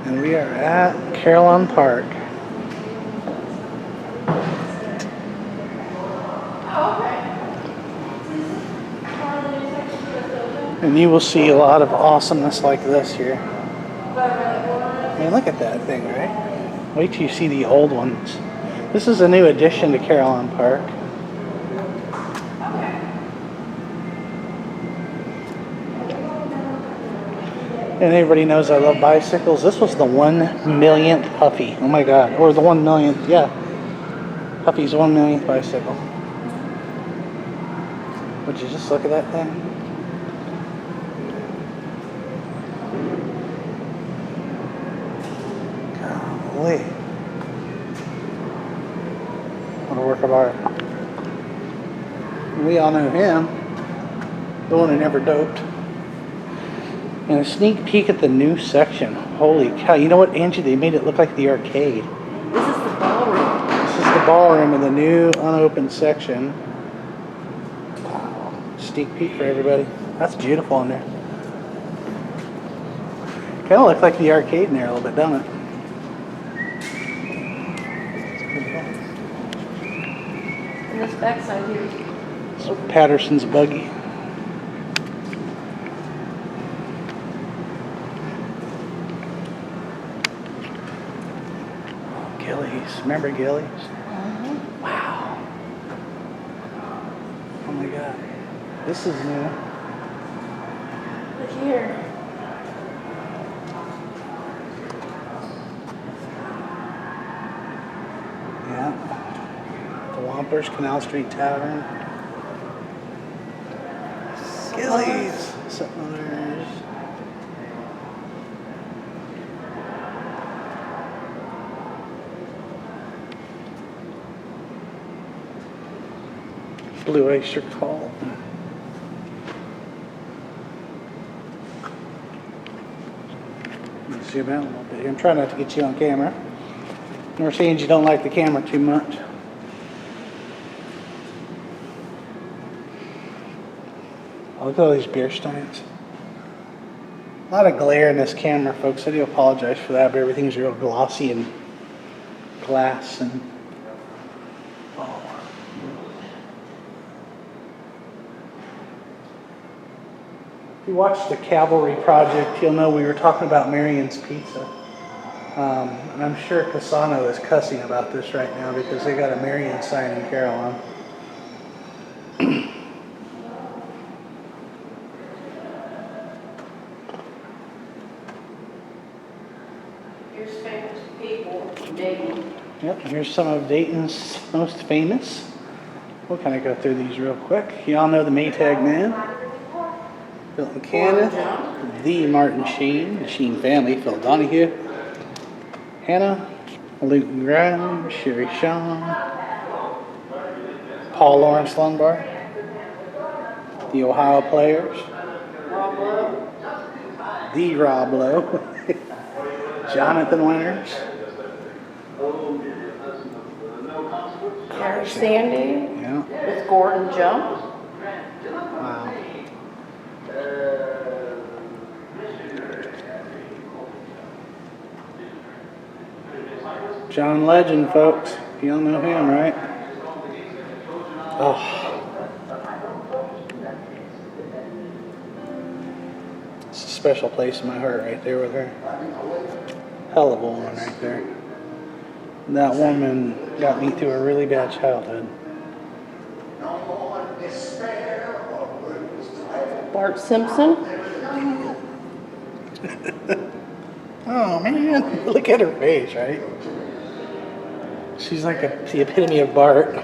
And we are at Carillon Park. And you will see a lot of awesomeness like this here. I mean, look at that thing, right? Wait till you see the old ones. This is a new addition to Carillon Park. And everybody knows I love bicycles. This was the 1 millionth Huffy. Oh my God. Or the 1 millionth, yeah. Huffy's 1 millionth bicycle. Would you just look at that thing? Golly. What a work of art. We all know him. The one who never doped. And a sneak peek at the new section. Holy cow. You know what, Angie? They made it look like the arcade. This is the ballroom. This is the ballroom of the new unopened section. Wow. Sneak peek for everybody. That's beautiful in there. Kind of looks like the arcade in there a little bit, doesn't it? And this backside here. So Patterson's buggy. Gillies. Remember Gillies? Mm-hmm. Wow. Oh my God. This is new. Look here. Yeah. The Wampers, Canal Street Tavern. Gillies. Settlers. Blue Oyster Cult. Let me zoom out a little bit here. I'm trying not to get you on camera. We're seeing you don't like the camera too much. Oh, look at all these beer steins. A lot of glare in this camera, folks. I do apologize for that, but everything's real glossy and glass and if you watched the Cavalry Project, you'll know we were talking about Marion's Pizza. And I'm sure Cassano is cussing about this right now because they got a Marion sign in Carillon. Here's famous people from Dayton. Yep, here's some of Dayton's most famous. We'll kind of go through these real quick. You all know the Maytag Man. Built in Canada, the Martin Sheen, the Sheen family, Phil Donahue, Hannah, Luton Graham, Sherry Shaw, Paul Lawrence Lunbar, the Ohio Players, Rob Lowe. the Rob Lowe, Jonathan Winters, Harry Sandy. yeah, With Gordon Jump. wow. John Legend, folks. You all know him, right? Oh. It's a special place in my heart right there with her. Hell of a woman right there. That woman got me through a really bad childhood. Bart Simpson. Oh man, look at her face, right? She's like the epitome of Bart.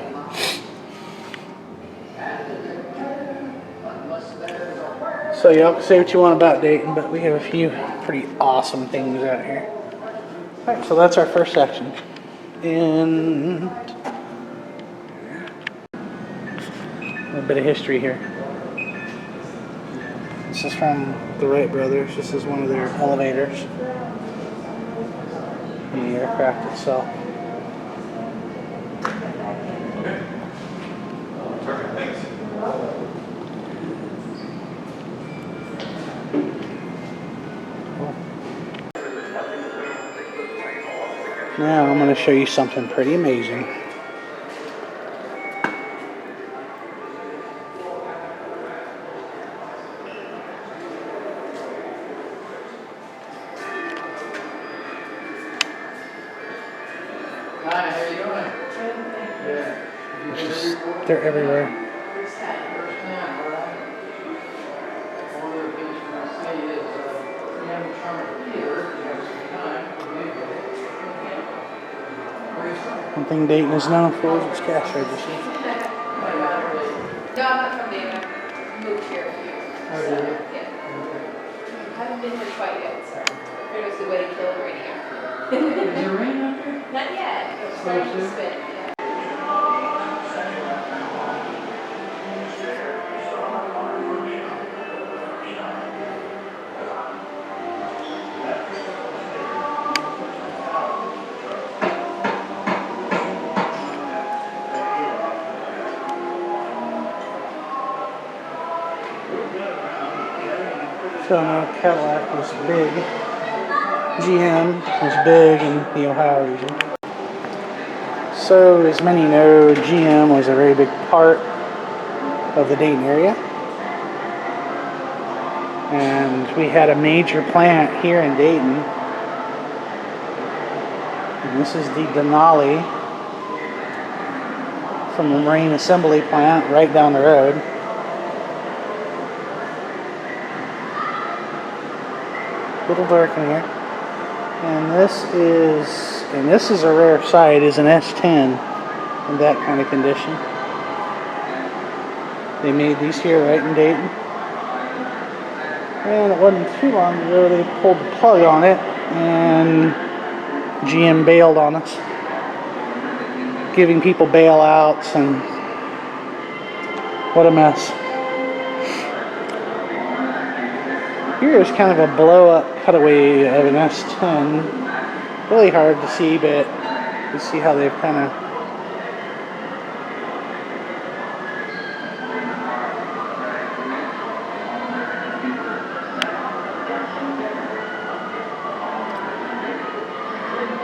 So y'all can say what you want about Dayton, but we have a few pretty awesome things out here. Alright, so that's our first section. And a little bit of history here. This is from the Wright brothers. This is one of their elevators in the aircraft itself. Now I'm going to show you something pretty amazing. Hi, how you doing? Yeah. They're everywhere. First time, all right. One of the things you want to say is, you have a charm here, you have some time, maybe. Where are you from? One thing Dayton is known for is its cash register. No, No, I'm not from Dayton. I moved here a few years. Oh, did you? Yeah. Haven't been here quite yet, so it was the way to kill it right here. Is it rain out there? Not yet. It's starting to spin. Yeah. So now Cadillac was big. GM was big in the Ohio region. So as many know, GM was a very big part of the Dayton area. And we had a major plant here in Dayton. And this is the Denali from the Marine Assembly Plant right down the road. A little dark in here. And this is a rare sight, is an S10 in that kind of condition. They made these here right in Dayton. And it wasn't too long ago they pulled the plug on it and GM bailed on us, giving people bailouts, and what a mess. Here is kind of a blow-up cutaway of an S10. Really hard to see, but you see how they've kind of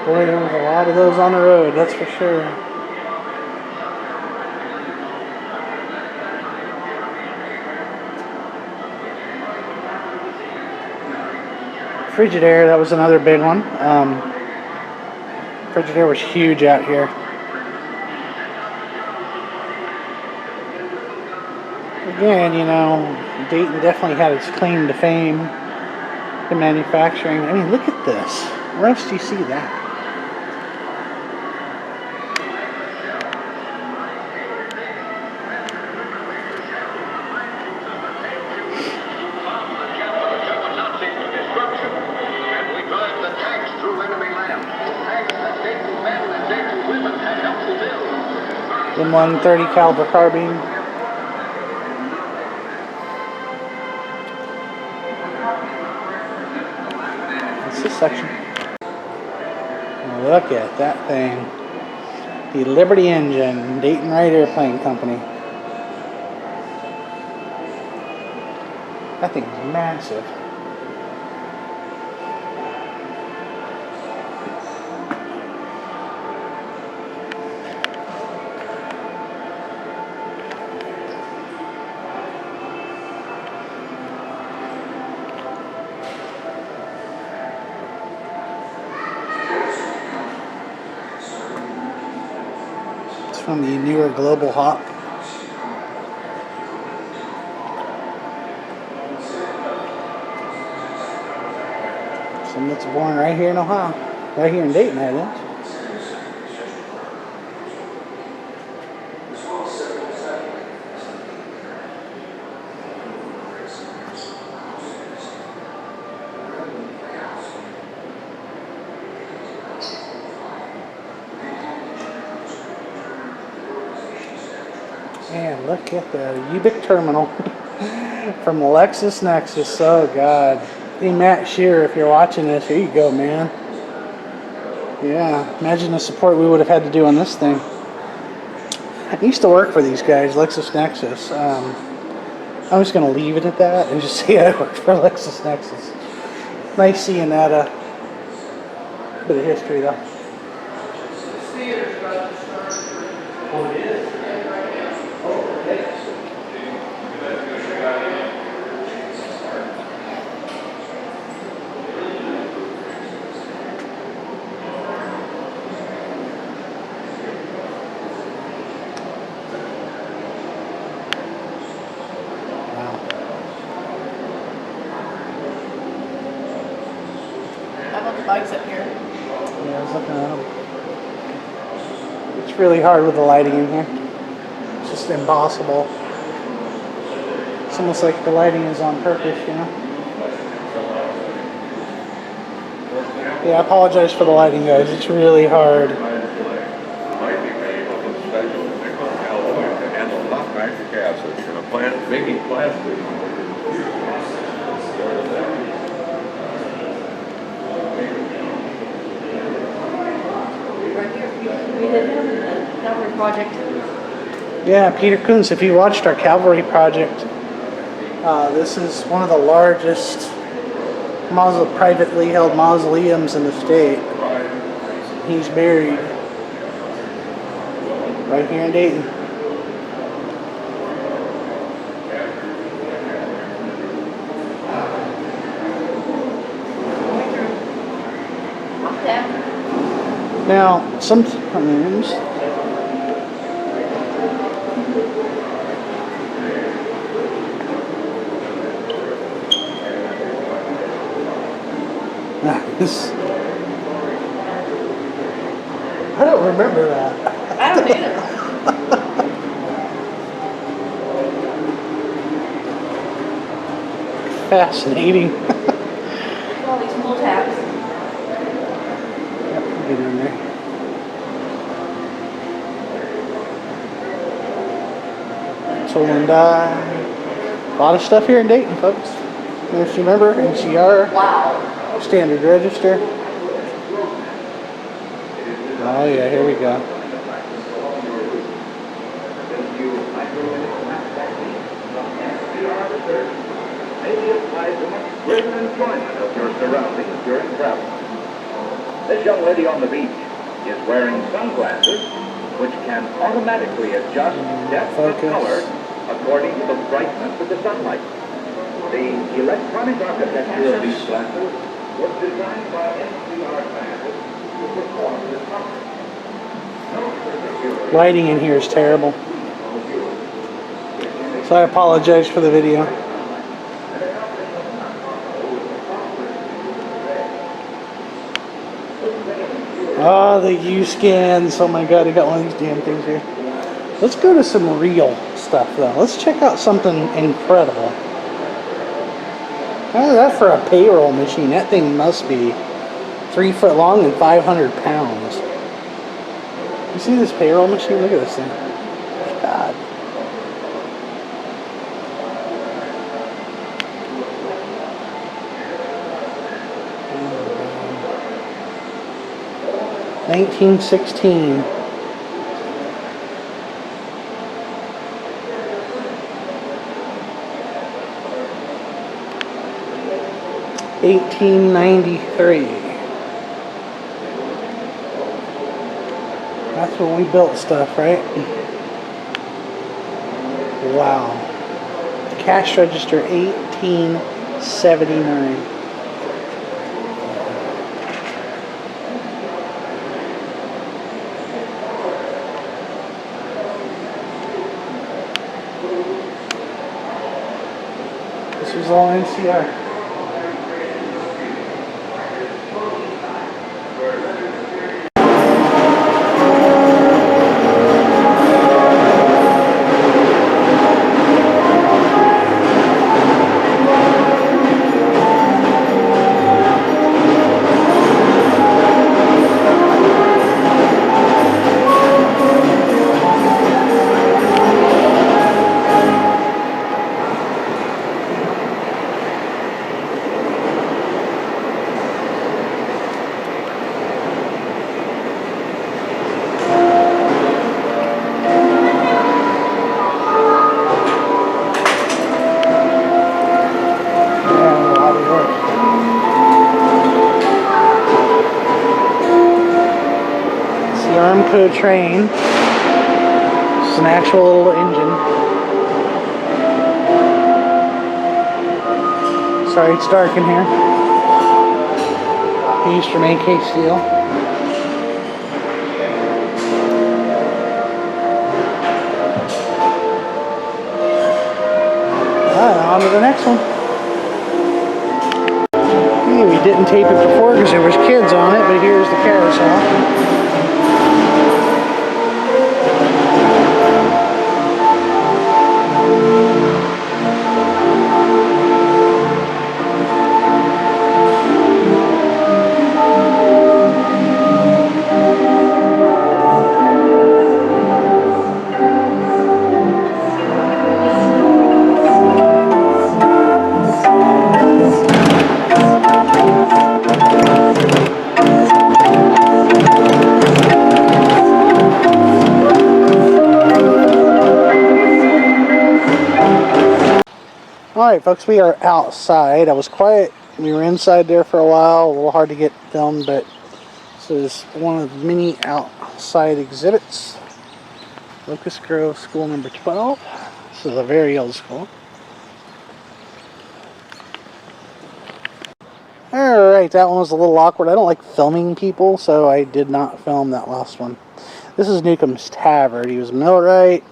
boy, there was a lot of those on the road, that's for sure. Frigidaire, that was another big one. Frigidaire was huge out here. Again, you know, Dayton definitely had its claim to fame in manufacturing. I mean, look at this. Where else do you see that? M130 caliber carbine. That's this section. Look at that thing. The Liberty Engine, Dayton Wright Airplane Company. That thing is massive. From the newer Global Hawk. Some that's born right here in Ohio. Right here in Dayton, that is. Man, look at the Ubic terminal from LexisNexis. Oh, God. Hey, Matt Shearer, if you're watching this, here you go, man. Yeah, imagine the support we would have had to do on this thing. I used to work for these guys, LexisNexis. I'm just going to leave it at that and just say I worked for LexisNexis. Nice seeing that bit of history, though. theater's about to start. Oh, it is? Yeah, right now. Oh, okay. Wow. How about the bikes up here? Yeah, I was looking at them. It's really hard with the lighting in here. It's just impossible. It's almost like the lighting is on purpose, you know? Yeah, I apologize for the lighting, guys. It's really hard. Might be made of a special nickel alloy to handle hot nitric acid in a plant making plastic. Right here. We did him in the Calvary project. Yeah, Peter Coons, if you watched our Cavalry project, this is one of the largest privately held mausoleums in the state. He's buried right here in Dayton. Yeah. Now, sometimes this, I don't remember that. I don't either. Fascinating. All these pull tabs. Yep, get in there. So and a lot of stuff here in Dayton, folks. If you remember, NCR, Wow. standard register. Oh yeah, here we go. Maybe apply to much greater enjoyment of your surroundings during travel. This young lady on the beach is wearing sunglasses which can automatically adjust depth of Focus. color according to the brightness of the sunlight. The electronic architecture of these glasses was designed by NCR scientists to perform this function. No particular Lighting in here is terrible. So I apologize for the video. Oh, the U-scans. Oh my god, I got one of these damn things here. Let's go to some real stuff though. Let's check out something incredible. How's that for a payroll machine? That thing must be 3 foot long and 500 pounds. You see this payroll machine? Look at this thing. God. Oh, 1916. $1893. That's when we built stuff, right? Wow. Cash register 1879. This was all NCR. Armco train. It's an actual little engine. Sorry, it's dark in here. He used from AK Steel. On to the next one. Hey, we didn't tape it before because there was kids on it, but here's the carousel. Alright folks, we are outside. I was quiet. We were inside there for a while. A little hard to get filmed, but this is one of the many outside exhibits. Locust Grove School number 12. This is a very old school. Alright, that one was a little awkward. I don't like filming people, so I did not film that last one. This is Newcombs Tavern. He was a millwright,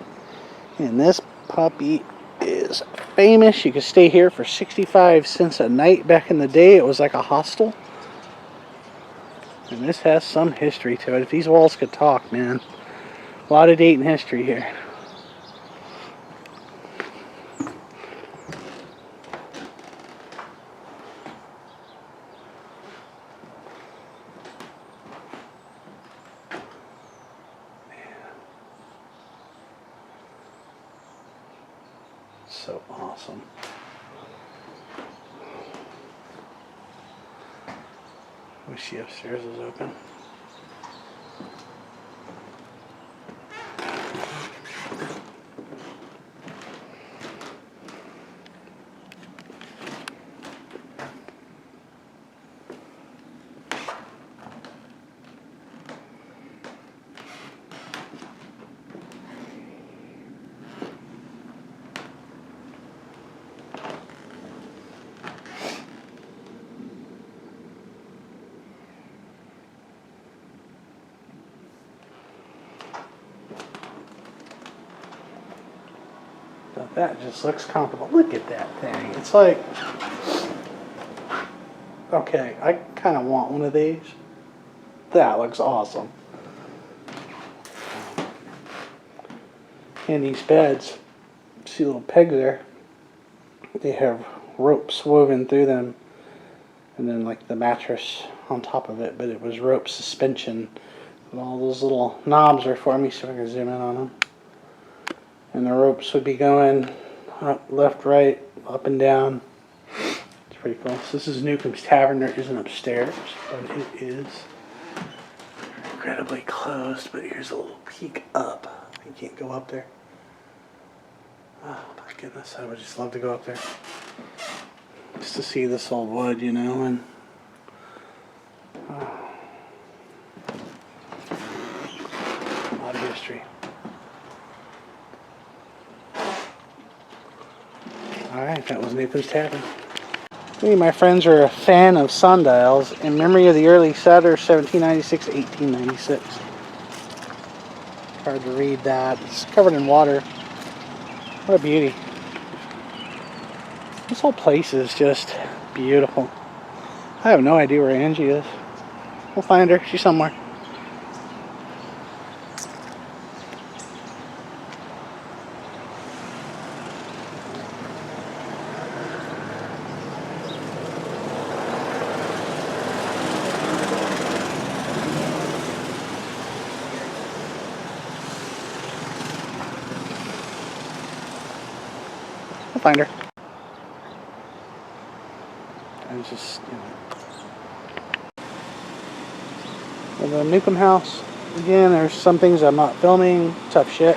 and this puppy is famous. You could stay here for 65 cents a night. Back in the day, it was like a hostel. And this has some history to it. If these walls could talk, man. A lot of Dayton history here. So awesome. Wish the upstairs was open. That just looks comfortable. Look at that thing. It's like, okay, I kind of want one of these. That looks awesome. And these beds, see little pegs there? They have ropes woven through them, and then like the mattress on top of it, but it was rope suspension. And all those little knobs are for me, so I can zoom in on them. And the ropes would be going up, left, right, up and down. It's pretty cool. So this is Newcombs Tavern. There isn't upstairs, but it is incredibly closed. But here's a little peek up. You can't go up there. Oh my goodness, I would just love to go up there. Just to see this old wood, you know, and a lot of history. Alright, that was Newcombs Tavern. Many of my friends are a fan of sundials in memory of the early settler 1796-1896. Hard to read that. It's covered in water. What a beauty. This whole place is just beautiful. I have no idea where Angie is. We'll find her. She's somewhere. Find her. And just, you know. The Newcomb House. Again, there's some things I'm not filming. Tough shit.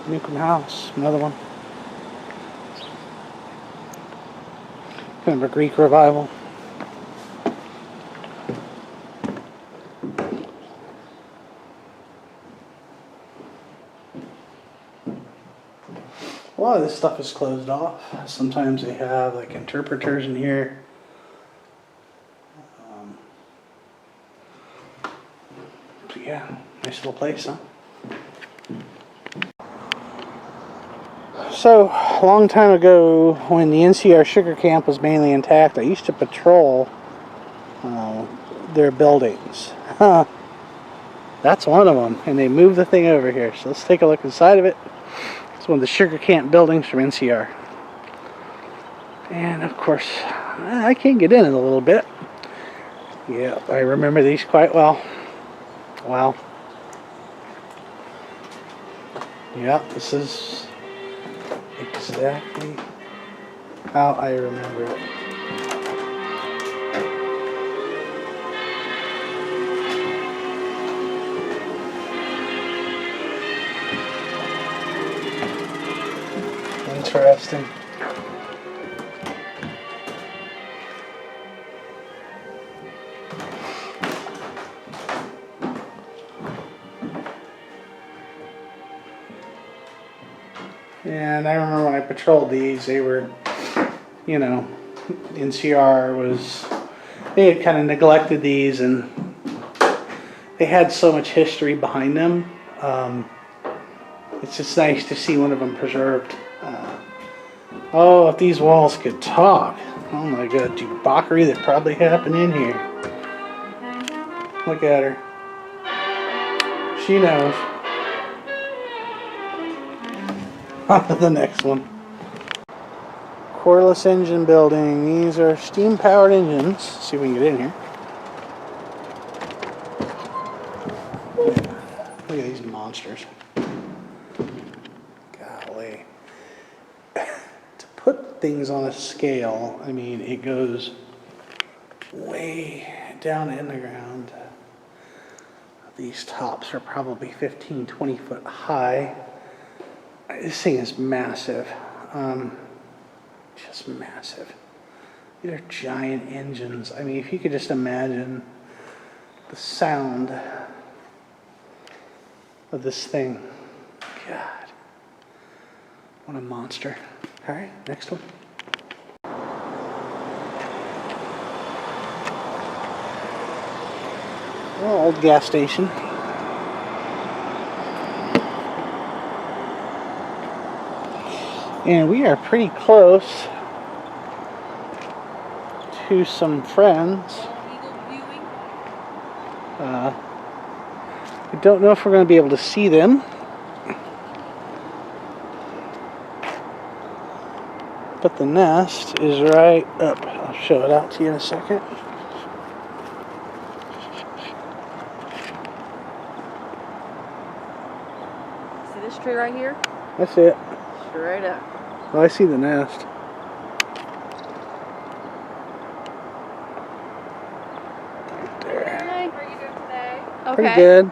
Newcomb House. Another one. Kind of a Greek revival. lot of this stuff is closed off. Sometimes they have like interpreters in here. But yeah, nice little place, huh? So, a long time ago, when the NCR sugar camp was mainly intact, I used to patrol their buildings. That's one of them, and they moved the thing over here. So let's take a look inside of it. It's one of the sugar camp buildings from NCR. And of course, I can get in it a little bit. Yeah, I remember these quite well. Wow. Yeah, this is exactly how I remember it. Interesting. And I remember when I patrolled these, they were, you know, NCR was, they had kind of neglected these, and they had so much history behind them. It's just nice to see one of them preserved. Oh, if these walls could talk. Oh my god, debauchery that probably happened in here. Look at her. She knows. On to the next one. Corliss engine building. These are steam powered engines. Let's see if we can get in here. Look at these monsters. Golly. To put things on a scale, I mean, it goes way down in the ground. These tops are probably 15, 20 foot high. This thing is massive. Just massive. These are giant engines. I mean, if you could just imagine the sound of this thing. God. What a monster. All right, next one. Oh, old gas station. And we are pretty close to some friends. I don't know if we're going to be able to see them. But the nest is right up. I'll show it out to you in a second. See this tree right here? That's it. Straight up. Oh, I see the nest. Right there. How are you doing today? Pretty good. I'm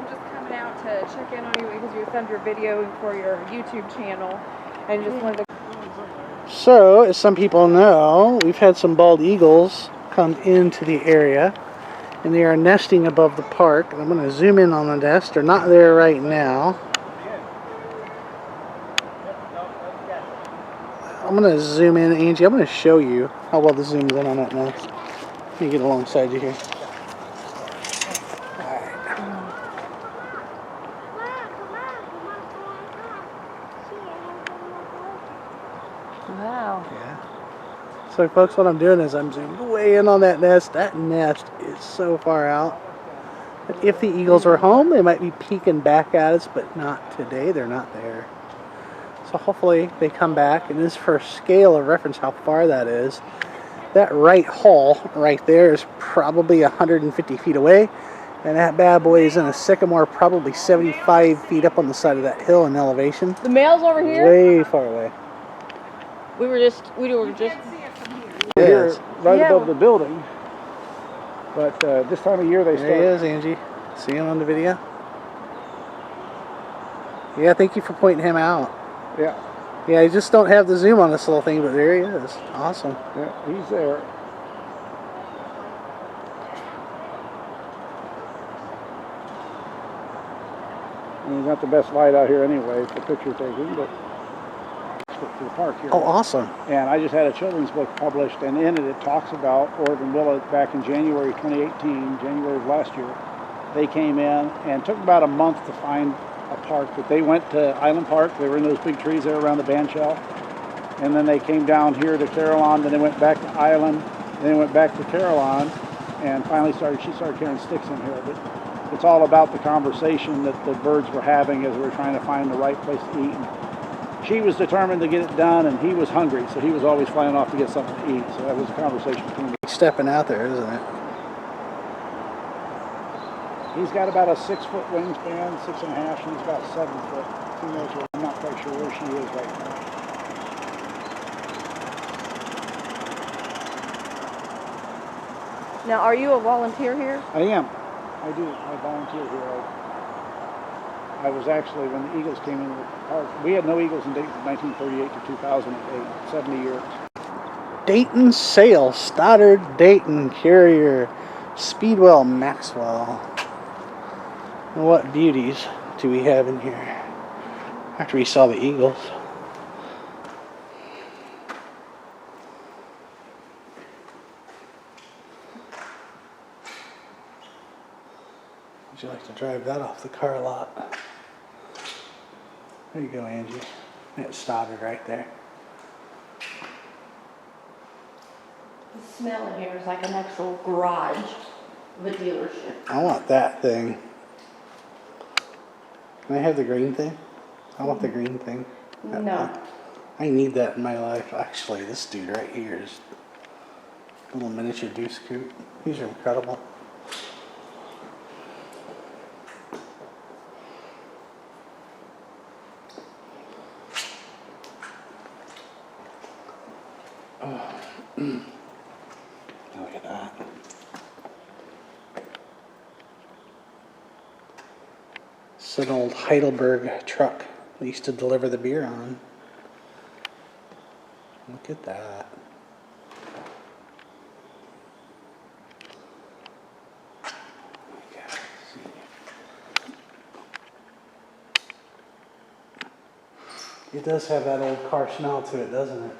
just coming out to check in on you because you sent your video for your YouTube channel and just wanted to. So, as some people know, we've had some bald eagles come into the area, and they are nesting above the park. I'm going to zoom in on the nest. They're not there right now. I'm going to zoom in, Angie. I'm going to show you how well this zooms in on that nest. Let me get alongside you here. Wow. Yeah. So, folks, what I'm doing is I'm zooming way in on that nest. That nest is so far out. But if the eagles were home, they might be peeking back at us, but not today. They're not there. So hopefully they come back. And this is for scale of reference how far that is. That right hall right there is probably 150 feet away. And that bad boy is in a sycamore probably 75 feet up on the side of that hill in elevation. The male's over here? Way far away. We were just Yes. Right Yeah. above the building. But this time of year they There he start. is, Angie. See him on the video? Yeah, thank you for pointing him out. Yeah, Yeah, I just don't have the zoom on this little thing, but there he is. Awesome. yeah, he's there. And he's not the best light out here anyway for picture taking, but to the park here. Oh, awesome. And I just had a children's book published, and in it talks about Oregon Willow back in January 2018, January of last year. They came in and took about a month to find a park, but they went to Island Park. They were in those big trees there around the band shell. And then they came down here to Carillon, then they went back to Island, then they went back to Carillon, and finally she started carrying sticks in here. But it's all about the conversation that the birds were having as we were trying to find the right place to eat. And she was determined to get it done, and he was hungry, so he was always flying off to get something to eat. So that was a conversation between them. Stepping out there, isn't it? He's got about a 6-foot wingspan, 6.5. She's about 7 foot. Who knows where? I'm not quite sure where she is right now. Now, are you a volunteer here? I am. I do. I volunteer here. I was actually, when the Eagles came in the park, we had no Eagles in Dayton from 1938 to 2008, 70 years. Dayton Sail, Stoddard Dayton, Carrier, Speedwell, Maxwell. What beauties do we have in here after we saw the Eagles? Would you like to drive that off the car lot? There you go, Angie. That's Stoddard right there. The smell in here is like an actual garage of a dealership. I want that thing. Can I have the green thing? I want the green thing. No. I need that in my life. Actually, this dude right here is a little miniature deuce coupe. These are incredible. Look at that. It's an old Heidelberg truck they used to deliver the beer on. Look at that. It does have that old car smell to it, doesn't it?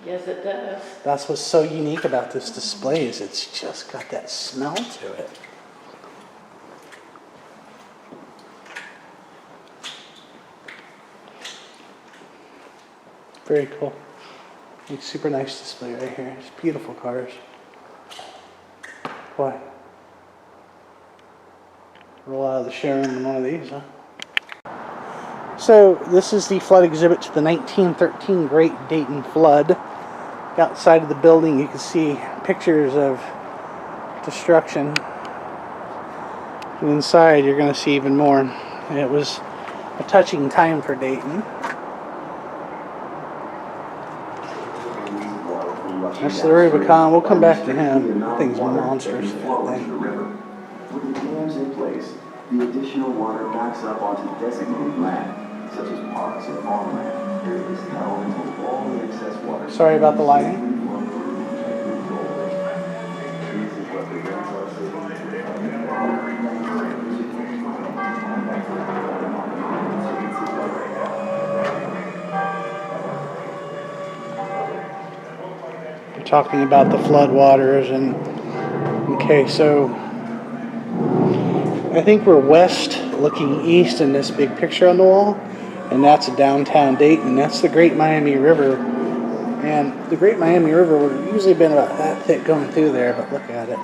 Yes, it does. That's what's so unique about this display is it's just got that smell to it. Very cool. It's super nice display right here. It's beautiful cars. Why? Roll out of the showroom in one of these, huh? So this is the flood exhibit to the 1913 Great Dayton Flood. Outside of the building you can see pictures of destruction. And inside you're going to see even more. And it was a touching time for Dayton. That's the Rubicon. We'll come back to him. That thing's monstrous. That thing. With the dams in place, the additional water backs up onto designated land, such as parks and farmland. There is held until all the excess water. Sorry about the lighting. We're talking about the floodwaters and okay, so I think we're west looking east in this big picture on the wall, and that's downtown Dayton. That's the Great Miami River, and the Great Miami River would have usually been about that thick going through there, but look at it.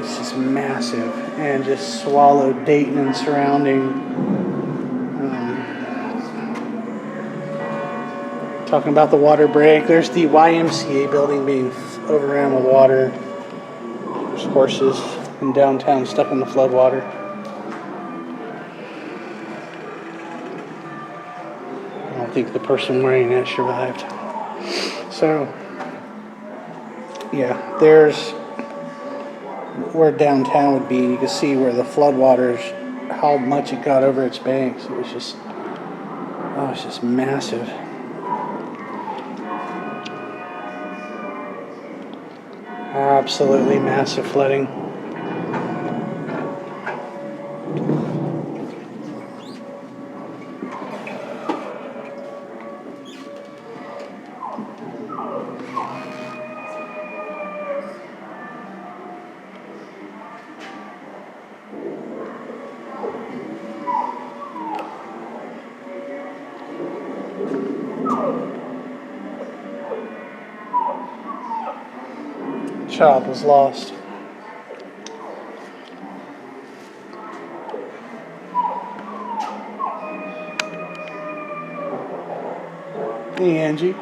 It's just massive and just swallowed Dayton and surrounding. Talking about the water break. There's the YMCA building being overrun with water. There's horses in downtown stuck in the floodwater. I don't think the person wearing it survived. So, yeah, there's where downtown would be. You can see where the floodwaters, how much it got over its banks. It was just, oh, it's just massive. Absolutely massive flooding. child was lost. Hey Angie,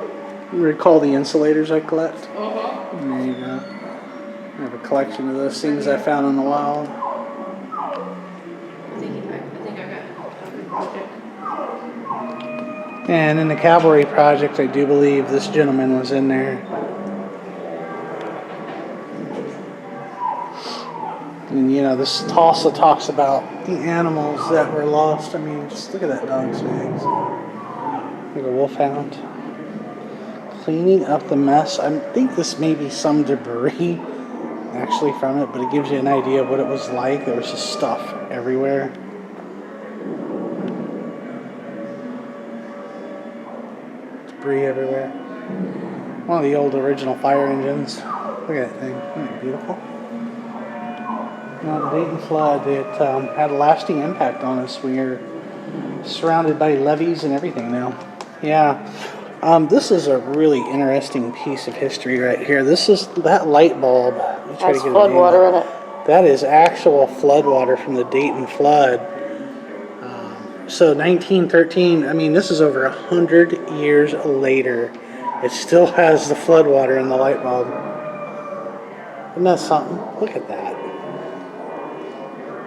you recall the insulators I collect? There you go. I have a collection of those things I found in the wild. I think I got it. And in the cavalry project, I do believe this gentleman was in there. And you know, this also talks about the animals that were lost. I mean, just look at that dog's legs. Like a wolfhound. Cleaning up the mess. I think this may be some debris actually from it, but it gives you an idea of what it was like. There was just stuff everywhere. Debris everywhere. One of the old original fire engines. Look at that thing. Isn't it beautiful? You know, the Dayton flood, it had a lasting impact on us. We are surrounded by levees and everything now. Yeah. This is a really interesting piece of history right here. This is that light bulb. Has flood water in it. That is actual flood water from the Dayton flood. So 1913, I mean, this is over 100 years later. It still has the flood water in the light bulb. Isn't that something? Look at that.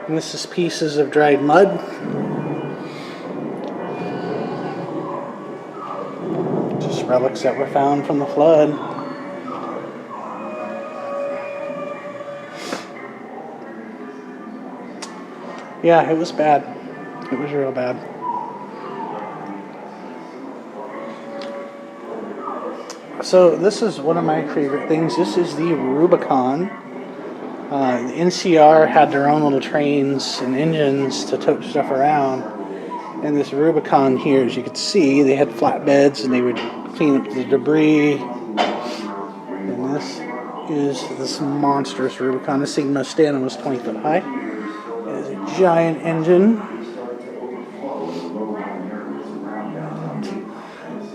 And this is pieces of dried mud. Just relics that were found from the flood. Yeah, it was bad. It was real bad. So this is one of my favorite things. This is the Rubicon. The NCR had their own little trains and engines to tote stuff around. And this Rubicon here, as you can see, they had flatbeds and they would clean up the debris. And this is this monstrous Rubicon. This thing must stand almost 20 foot high. It is a giant engine.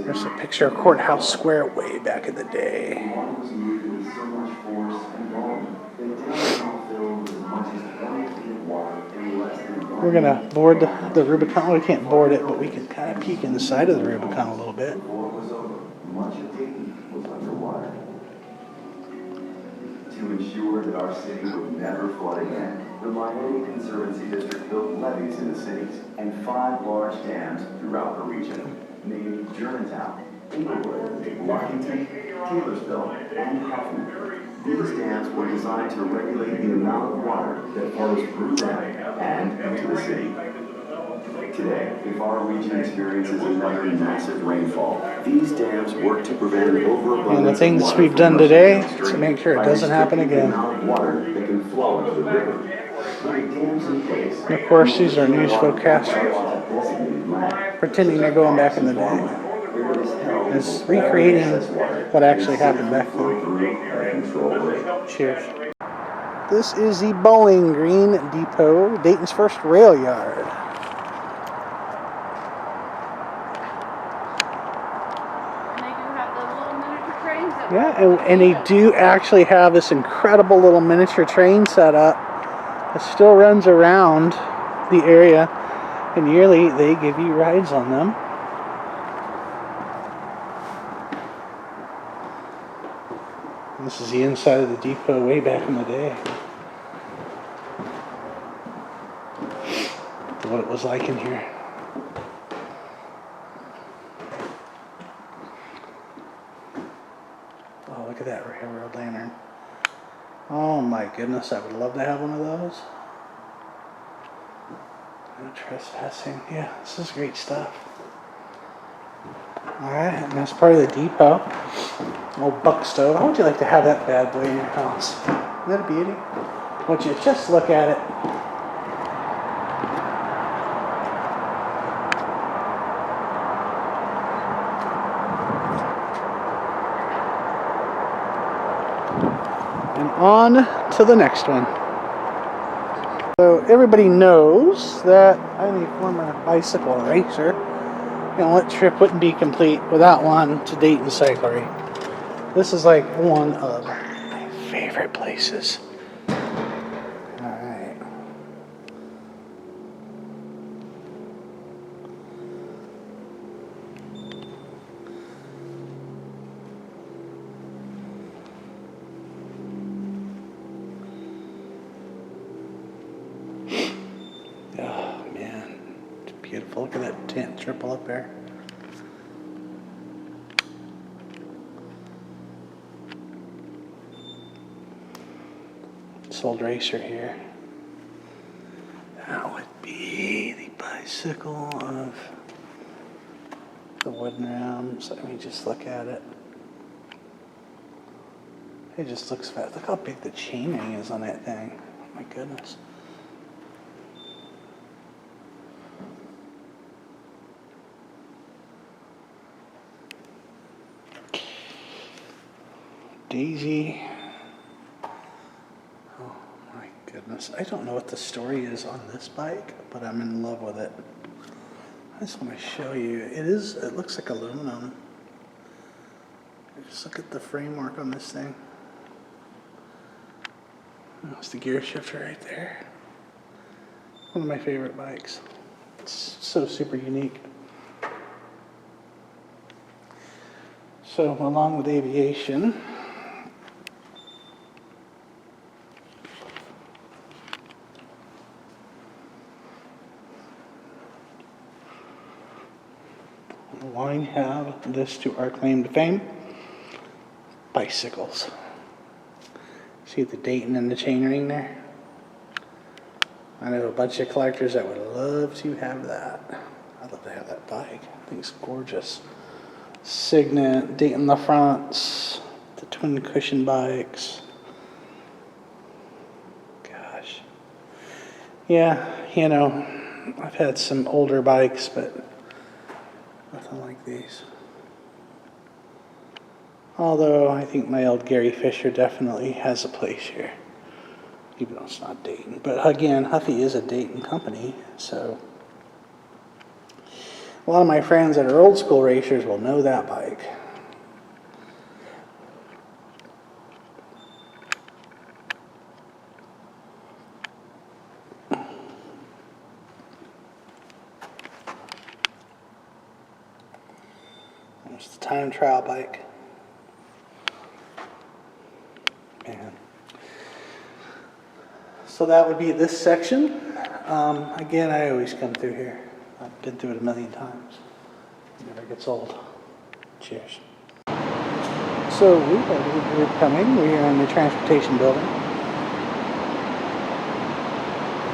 There's a picture of Courthouse Square way back in the day. We're gonna board the Rubicon. Well, we can't board it, but we can kind of peek inside of the Rubicon a little bit. To ensure that our city would never flood again, the Miami Conservancy District built levees in the cities and 5 large dams throughout the region, namely Germantown, Inglewood, Washington, Taylorsville, and Huffman. These dams were designed to regulate the amount of water that flows through them and into the city. Today, if our region experiences another massive rainfall, these dams work to prevent an overabundance. And the things we've done today to make sure it doesn't happen again. Water that can flow into the river. Putting dams in place. And of course, these are news forecasters pretending they're going back in the day. It's recreating what actually happened back then. Cheers. This is the Bowling Green Depot, Dayton's first rail yard. Yeah, and they do actually have this incredible little miniature train set up that still runs around the area, and yearly they give you rides on them. And this is the inside of the depot way back in the day. What it was like in here. Look at that railroad lantern. Oh my goodness, I would love to have one of those. No trespassing. Yeah, this is great stuff. Alright, and that's part of the depot. Old buck stove. How would you like to have that bad boy in your house? Isn't that a beauty? Why don't you just look at it? On to the next one. So everybody knows that I'm a former bicycle racer, and what trip wouldn't be complete without one to Dayton Cyclery. This is like one of my favorite places. Alright. Oh man, it's beautiful. Look at that tent triple up there. This old racer here. That would be the bicycle of the wooden rims. Let me just look at it. It just looks fast. Look how big the chainring is on that thing. Oh my goodness. Daisy. Oh my goodness. I don't know what the story is on this bike, but I'm in love with it. I just want to show you. It looks like aluminum. Just look at the framework on this thing. That's the gear shifter right there. One of my favorite bikes. It's so super unique. So along with aviation, why have this to our claim to fame? Bicycles. See the Dayton and the chainring there? I know a bunch of collectors that would love to have that. I'd love to have that bike. I think it's gorgeous. Signet, Dayton LaFrance, the twin cushion bikes. Gosh. Yeah, you know, I've had some older bikes, but nothing like these. Although I think my old Gary Fisher definitely has a place here, even though it's not Dayton. But again, Huffy is a Dayton company, so a lot of my friends that are old school racers will know that bike. There's the time trial bike. Man. So that would be this section. Again, I always come through here. I've been through it a million times. It never gets old. Cheers. So we have a group coming. We are in the transportation building.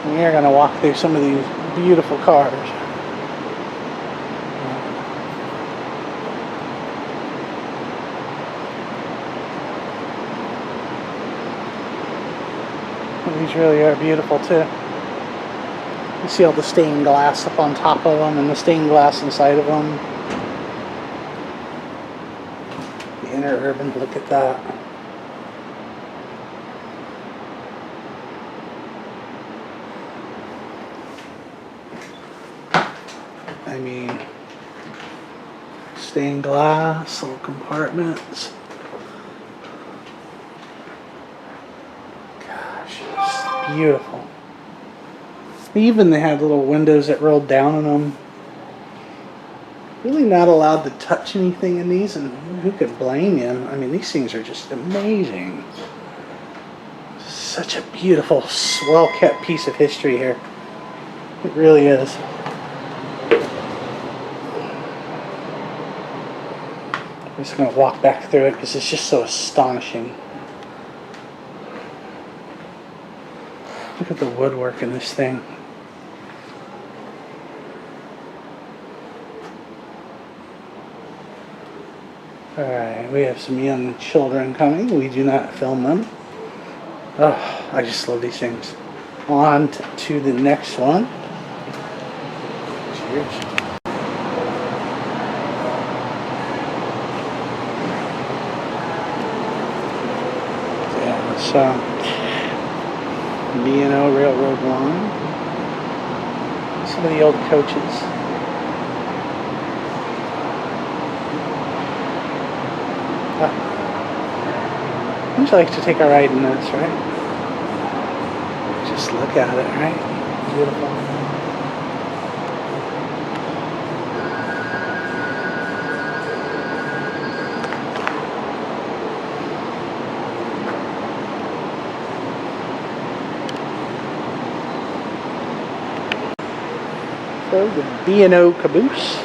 And we are going to walk through some of these beautiful cars. These really are beautiful too. You see all the stained glass up on top of them and the stained glass inside of them. The interurban, look at that. I mean, stained glass, little compartments. Beautiful. Even they had little windows that rolled down on them. Really not allowed to touch anything in these, and who could blame you? I mean, these things are just amazing. Such a beautiful, well-kept piece of history here. It really is. I'm just going to walk back through it because it's just so astonishing. Look at the woodwork in this thing. Alright, we have some young children coming. We do not film them. Oh, I just love these things. On to the next one. Cheers. Yeah, so B&O Railroad Line. Some of the old coaches. Usually like to take a ride in this, right? Just look at it, right? Beautiful. So the B&O caboose.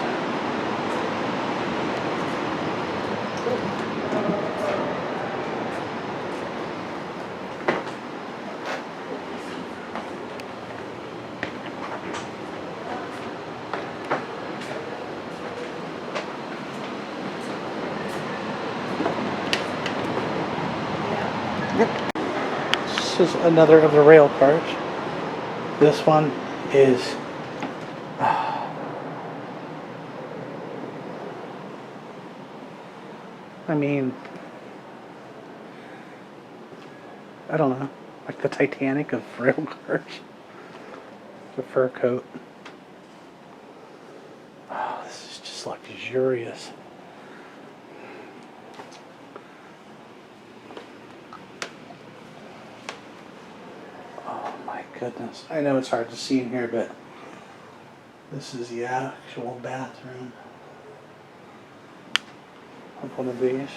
This is another of the rail cars. This one is I mean, I don't know, like the Titanic of rail cars. The fur coat. Oh, this is just luxurious. Oh my goodness. I know it's hard to see in here, but this is the actual bathroom of one of these.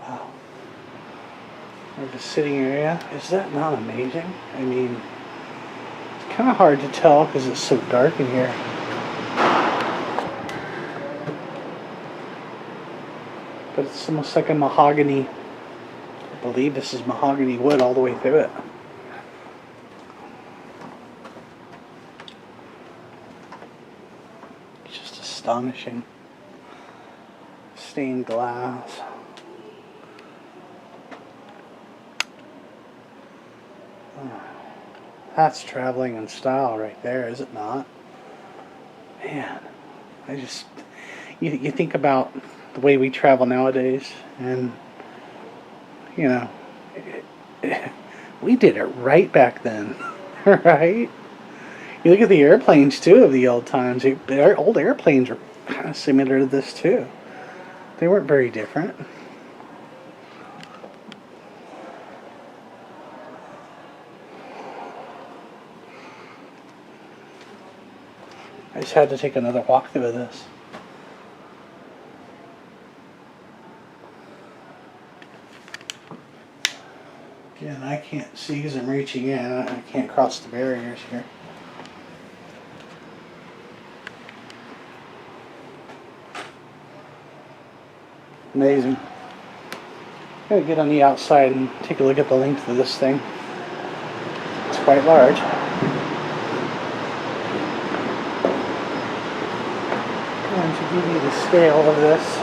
Wow. Or the sitting area. Is that not amazing? I mean, it's kind of hard to tell because it's so dark in here. But it's almost like a mahogany. I believe this is mahogany wood all the way through it. It's just astonishing. Stained glass. That's traveling in style right there, is it not? Man, I just... You think about the way we travel nowadays, and you know, we did it right back then, right? You look at the airplanes too of the old times. The old airplanes were kind of similar to this too. They weren't very different. I just had to take another walkthrough of this. Yeah, and I can't see because I'm reaching in. I can't cross the barriers here. Amazing. Gotta get on the outside and take a look at the length of this thing. It's quite large. And to give you the scale of this,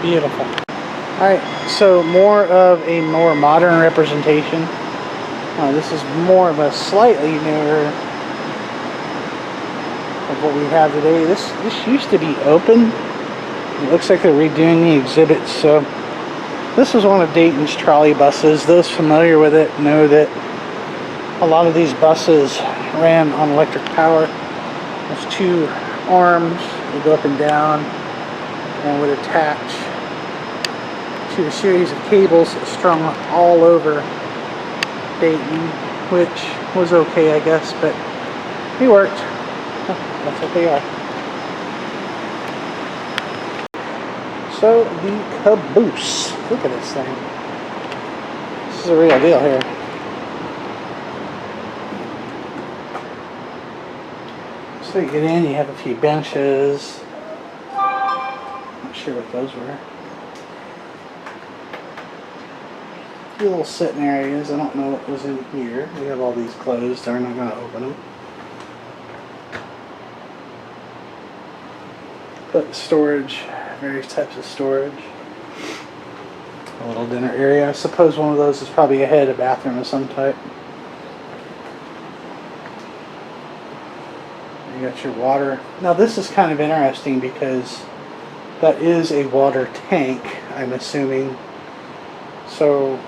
beautiful. Alright, so more of a more modern representation. This is more of a slightly newer of what we have today. This used to be open. It looks like they're redoing the exhibits. So this was one of Dayton's trolley buses. Those familiar with it know that a lot of these buses ran on electric power. There's two arms that go up and down and would attach to a series of cables strung all over Dayton, which was okay, I guess, but they worked. That's what they are. So the caboose. Look at this thing. This is a real deal here. So you get in, you have a few benches. Not sure what those were. A few little sitting areas. I don't know what was in here. We have all these closed. They're not going to open them. But storage, various types of storage. A little dinner area. I suppose one of those is probably a head, a bathroom of some type. You got your water. Now this is kind of interesting because that is a water tank, I'm assuming. So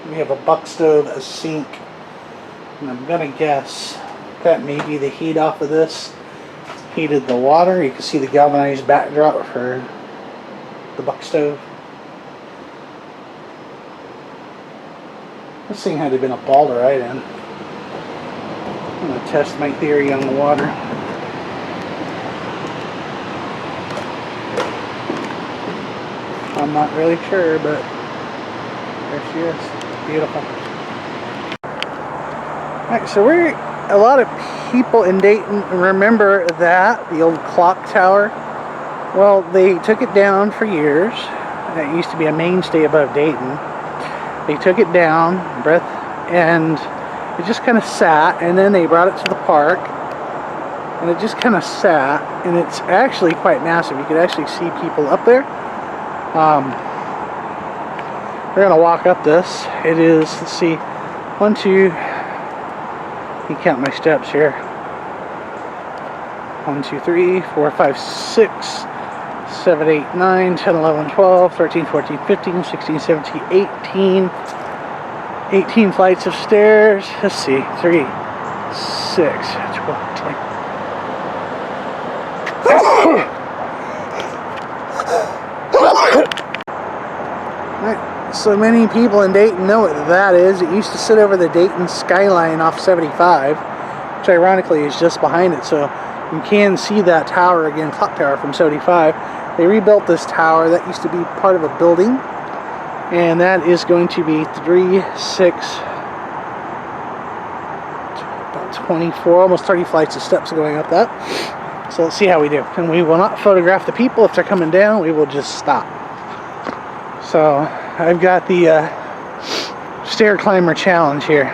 we have a buck stove, a sink, and I'm gonna guess that may be the heat off of this. Heated the water. You can see the galvanized backdrop for the buck stove. This thing had to have been a Balderite in. I'm going to test my theory on the water. I'm not really sure, but there she is. Beautiful. Alright, so a lot of people in Dayton remember that, the old clock tower. Well, they took it down for years. It used to be a mainstay above Dayton. They took it down, and it just kind of sat, and then they brought it to the park, and it just kind of sat, and it's actually quite massive. You could actually see people up there. We're going to walk up this. It is, let's see, 1, 2, you count my steps here. 1, 2, 3, 4, 5, 6, 7, 8, 9, 10, 11, 12, 13, 14, 15, 16, 17, 18. 18 flights of stairs. Let's see. 3, 6, 12, 20. Right. So many people in Dayton know what that is. It used to sit over the Dayton skyline off 75, which ironically is just behind it. So you can see that tower again, clock tower from 75. They rebuilt this tower. That used to be part of a building. And that is going to be 3, 6, about 24, almost 30 flights of steps going up that. So let's see how we do. And we will not photograph the people if they're coming down. We will just stop. So I've got the stair climber challenge here.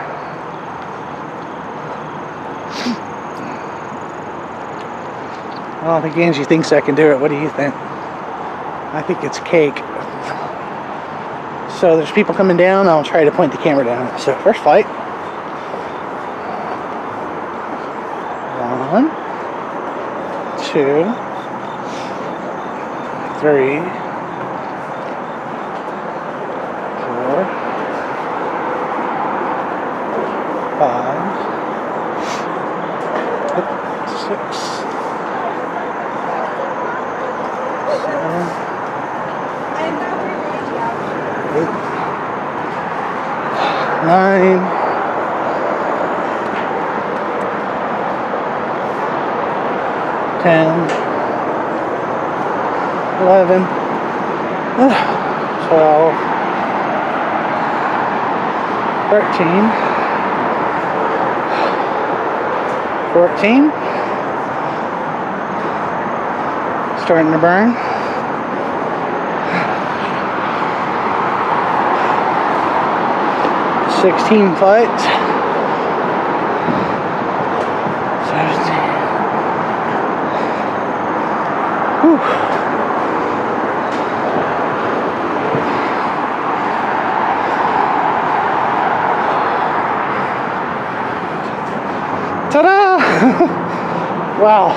I don't think Angie thinks I can do it. What do you think? I think it's cake. So there's people coming down. I'll try to point the camera down. So first flight. 1, 2, 3, 4, 5, 6, 7, 8, 9, 10, 11, 12, 13, 14, starting to burn. 16 flights. 17. Whew. Ta-da! Wow.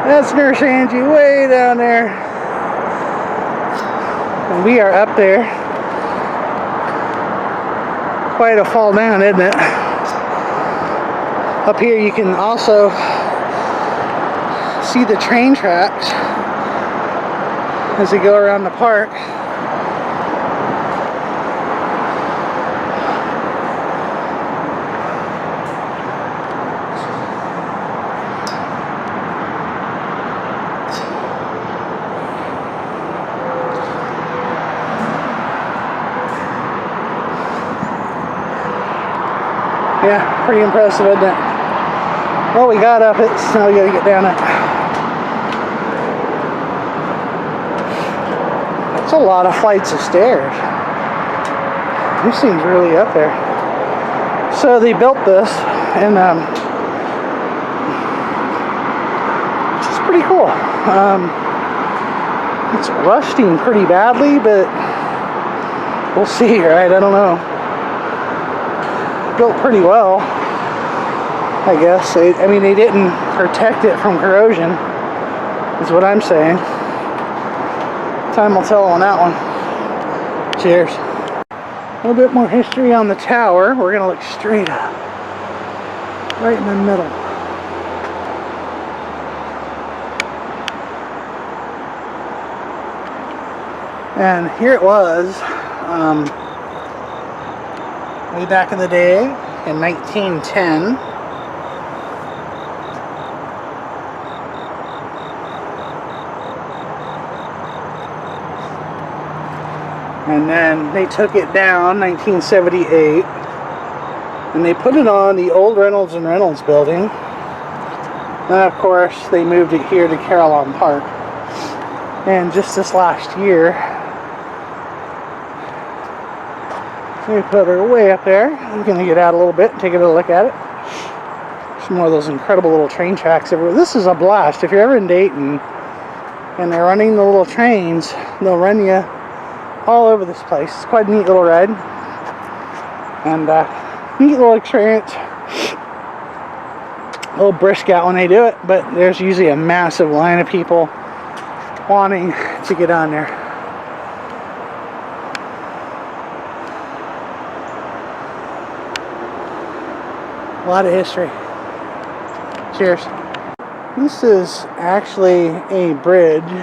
That's Nurse Angie way down there. And we are up there. Quite a fall down, isn't it? Up here you can also see the train tracks as they go around the park. pretty impressive, isn't it? Well, we got up it, so now we gotta get down it. That's a lot of flights of stairs. This seems really up there. So they built this, and it's pretty cool. It's rusting pretty badly, but we'll see, right? I don't know. Built pretty well, I guess. I mean, they didn't protect it from corrosion, is what I'm saying. Time will tell on that one. Cheers. A little bit more history on the tower. We're going to look straight up. Right in the middle. And here it was, way back in the day, in 1910. And then they took it down, 1978, and they put it on the old Reynolds and Reynolds building. And of course, they moved it here to Carillon Park. And just this last year, we put her way up there. I'm going to get out a little bit and take a look at it. Some more of those incredible little train tracks everywhere. This is a blast. If you're ever in Dayton and they're running the little trains, they'll run you all over this place. It's quite a neat little ride. And neat little experience. A little brisk out when they do it, but there's usually a massive line of people wanting to get on there. A lot of history. Cheers. This is actually a bridge.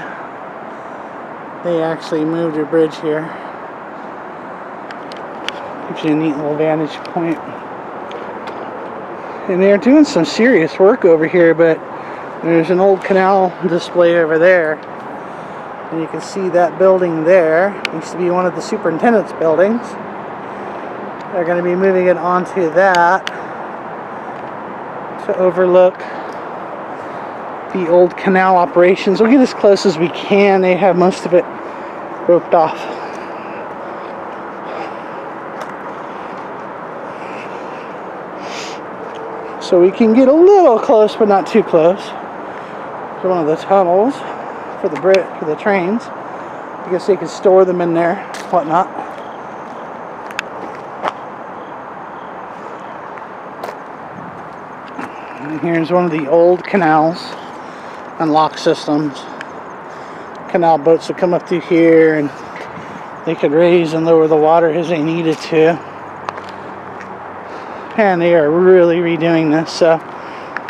They actually moved a bridge here. Gives you a neat little vantage point. And they're doing some serious work over here, but there's an old canal display over there. And you can see that building there. It used to be one of the superintendent's buildings. They're going to be moving it onto that to overlook the old canal operations. We'll get as close as we can. They have most of it roped off. So we can get a little close, but not too close, to one of the tunnels for the trains. I guess they could store them in there, whatnot. And here's one of the old canals and lock systems. Canal boats would come up through here and they could raise and lower the water as they needed to. And they are really redoing this, so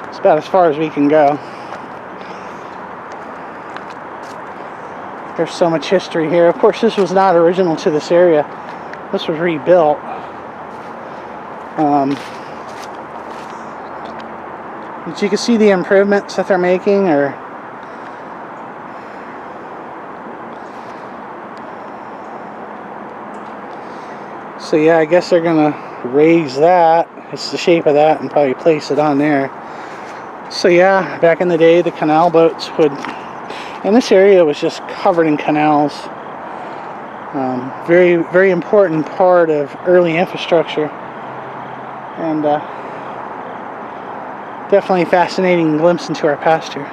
it's about as far as we can go. There's so much history here. Of course, this was not original to this area. This was rebuilt. But you can see the improvements that they're making, so yeah, I guess they're gonna raise that. It's the shape of that and probably place it on there. So yeah, back in the day, the canal boats would, and this area was just covered in canals. Very, very important part of early infrastructure. And definitely a fascinating glimpse into our past here.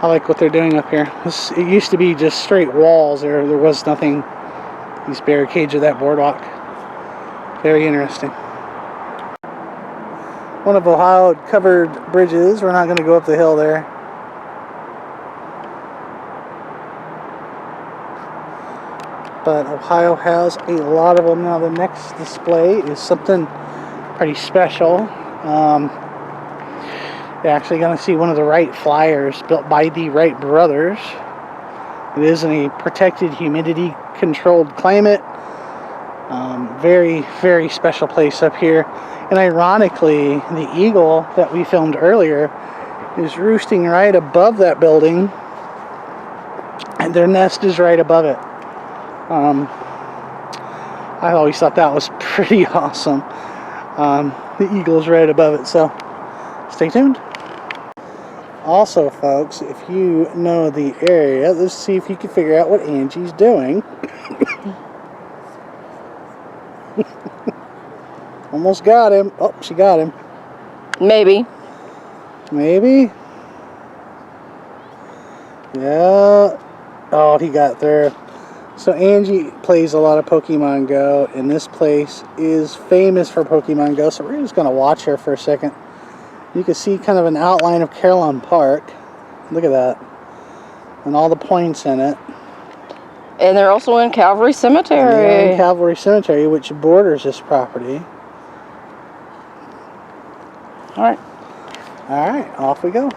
I like what they're doing up here. It used to be just straight walls. There was nothing, these barricades or that boardwalk. Very interesting. One of Ohio covered bridges. We're not going to go up the hill there. But Ohio has a lot of them. Now the next display is something pretty special. You're actually going to see one of the Wright flyers built by the Wright brothers. It is in a protected humidity controlled climate. Very, very special place up here. And ironically, the eagle that we filmed earlier is roosting right above that building. And their nest is right above it. I always thought that was pretty awesome. The eagle's right above it, so stay tuned. Also, folks, if you know the area, let's see if you can figure out what Angie's doing. Almost got him. Oh, she got him. Maybe. Maybe? Yeah. Oh, he got through. So Angie plays a lot of Pokemon Go, and this place is famous for Pokemon Go, so we're just going to watch her for a second. You can see kind of an outline of Carillon Park. Look at that. And all the points in it. And they're also in Calvary And they're Cemetery. in Calvary Cemetery, which borders this property. Alright. Alright, off we go.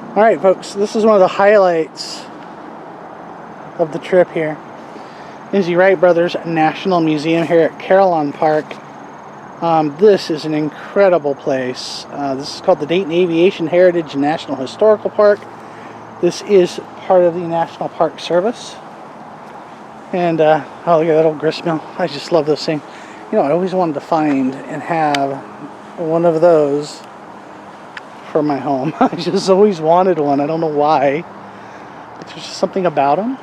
Alright, folks, this is one of the highlights of the trip here. Is the Wright Brothers National Museum here at Carillon Park. This is an incredible place. This is called the Dayton Aviation Heritage National Historical Park. This is part of the National Park Service. And, oh, look at that old gristmill. I just love this thing. You know, I always wanted to find and have one of those for my home. I just always wanted one. I don't know why. But there's just something about them.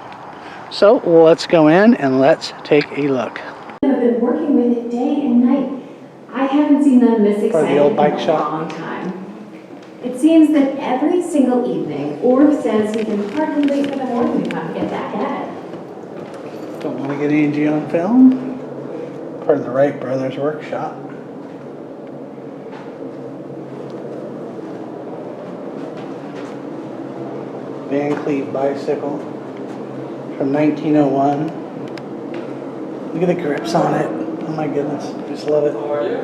So let's go in and let's take a look. I've been working with it day and night. I haven't seen them this excited the old bike in a shop. long time. It seems that every single evening, Orv says he can hardly wait for the morning to come to get back at it. Don't want to get Angie on film. Part of the Wright Brothers workshop. Van Cleve bicycle from 1901. Look at the grips on it. Oh my goodness, I just love it. How are you?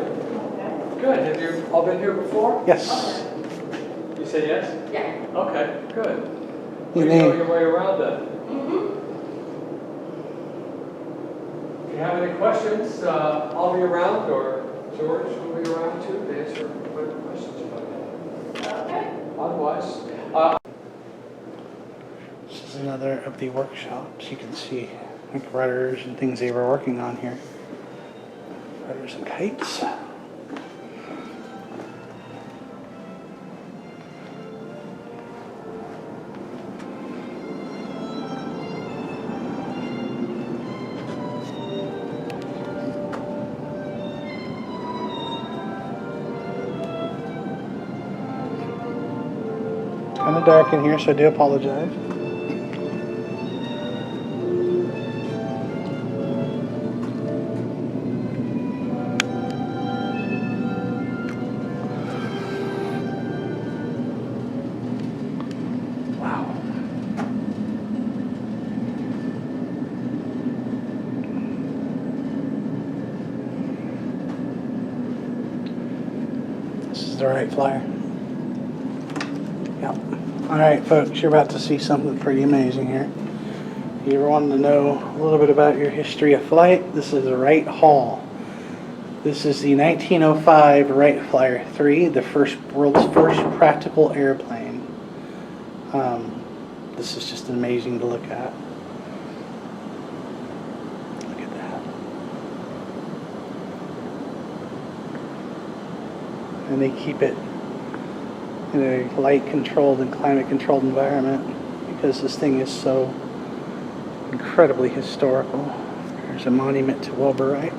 Good. Have you all been here before? Yes. You say yes? Yeah. Okay, good. Your You know name? your way around then. If you have any questions, I'll be around, or George will be around too to answer whatever questions you might have. Okay. Otherwise, This is another of the workshops. You can see like rudders and things they were working on here. Rudders and kites. Kind of dark in here, so I do apologize. Wow. This is the right flyer. Yep. Alright folks, you're about to see something pretty amazing here. If you ever wanted to know a little bit about your history of flight, this is the Wright Hall. This is the 1905 Wright Flyer 3, the world's first practical airplane. This is just amazing to look at. Look at that. And they keep it in a light controlled and climate controlled environment because this thing is so incredibly historical. There's a monument to Wilbur Wright.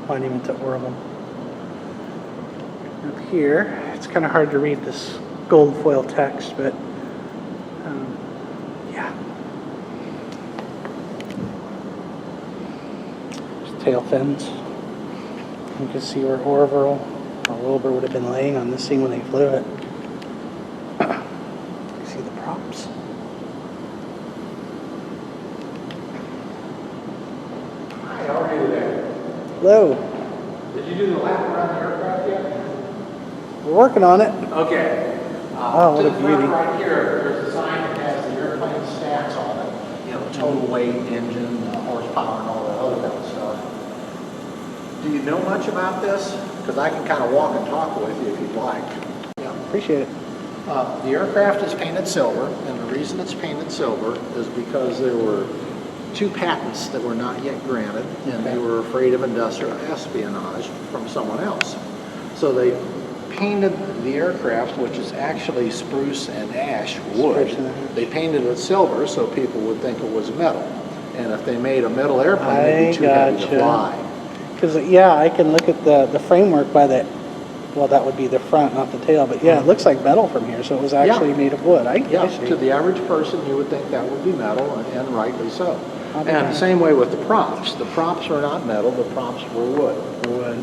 Monument to Orville. Up here, it's kind of hard to read this gold foil text, but yeah. Tail fins. You can see where Orville or Wilbur would have been laying on this thing when they flew it. You see the props. hi, how are you today? Hello. Did you do the lap around the aircraft yet? We're working on it. Okay. Oh, what to a the front beauty. right here, there's a sign that has the airplane stats on it. You know, total weight, engine, horsepower, and all that other kind of stuff. Do you know much about this? Because I can kind of walk and talk with you if you'd like. Yeah, appreciate it. The aircraft is painted silver, and the reason it's painted silver is because there were 2 patents that were not yet granted, and they were afraid of industrial espionage from someone else. So they painted the aircraft, which is actually spruce and ash wood. They painted it silver so people would think it was metal. And if they made a metal airplane, it'd be too heavy to fly. Because, yeah, I can look at the framework by the, well, that would be the front, not the tail, but yeah, it looks like metal from here, so it was actually made of wood. I see. To the average person, you would think that would be metal, and rightly so. And the same way with the props. The props were not metal, the props were wood.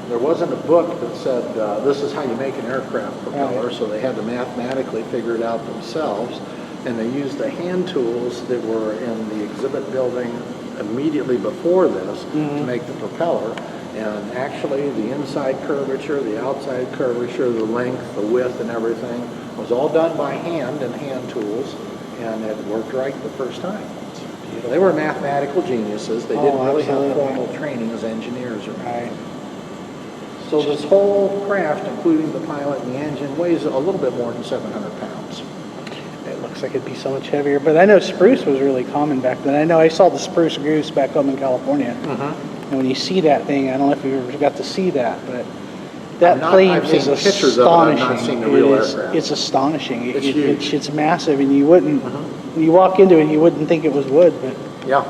There wasn't a book that said, this is how you make an aircraft propeller, so they had to mathematically figure it out themselves. And they used the hand tools that were in the exhibit building immediately before this to make the propeller. And actually, the inside curvature, the outside curvature, the length, the width, and everything was all done by hand and hand tools, and it worked right the first time. They were mathematical geniuses. They didn't really have formal training as engineers. Right. So this whole craft, including the pilot and the engine, weighs a little bit more than 700 pounds. It looks like it'd be so much heavier, but I know spruce was really common back then. I know I saw the spruce goose back home in California. And when you see that thing, I don't know if you ever got to see that, but that plane is astonishing. It's astonishing. It's huge. It's massive, and you wouldn't, when you walk into it, you wouldn't think it was wood, but yeah,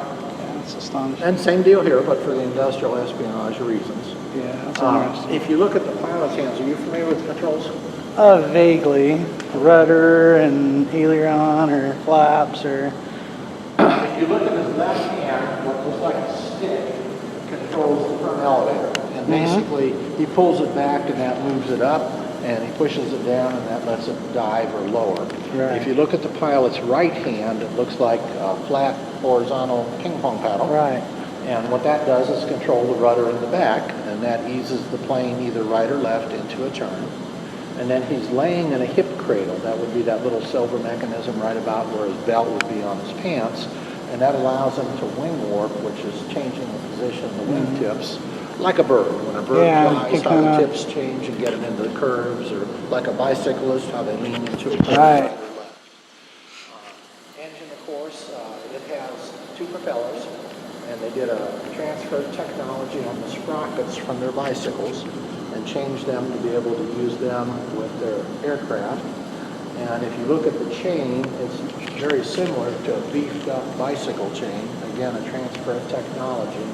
it's astonishing. And same deal here, but for the industrial espionage reasons. Yeah, that's interesting. If you look at the pilot's hands, are you familiar with the controls? Vaguely. Rudder and aileron or flaps or... If you look at his left hand, what looks like a stick controls the front elevator. And basically, he pulls it back and that moves it up, and he pushes it down and that lets it dive or lower. Right. If you look at the pilot's right hand, it looks like a flat horizontal ping pong paddle. Right. And what that does is control the rudder in the back, and that eases the plane either right or left into a turn. And then he's laying in a hip cradle. That would be that little silver mechanism right about where his belt would be on his pants. And that allows him to wing warp, which is changing the position of the wingtips, like a bird. When a bird flies, how the tips change and get it into the curves, or like a bicyclist, how they lean into a curve. Right. Engine, of course, it has 2 propellers, and they did a transfer technology on the sprockets from their bicycles and changed them to be able to use them with their aircraft. And if you look at the chain, it's very similar to a beefed up bicycle chain. Again, a transfer of technology.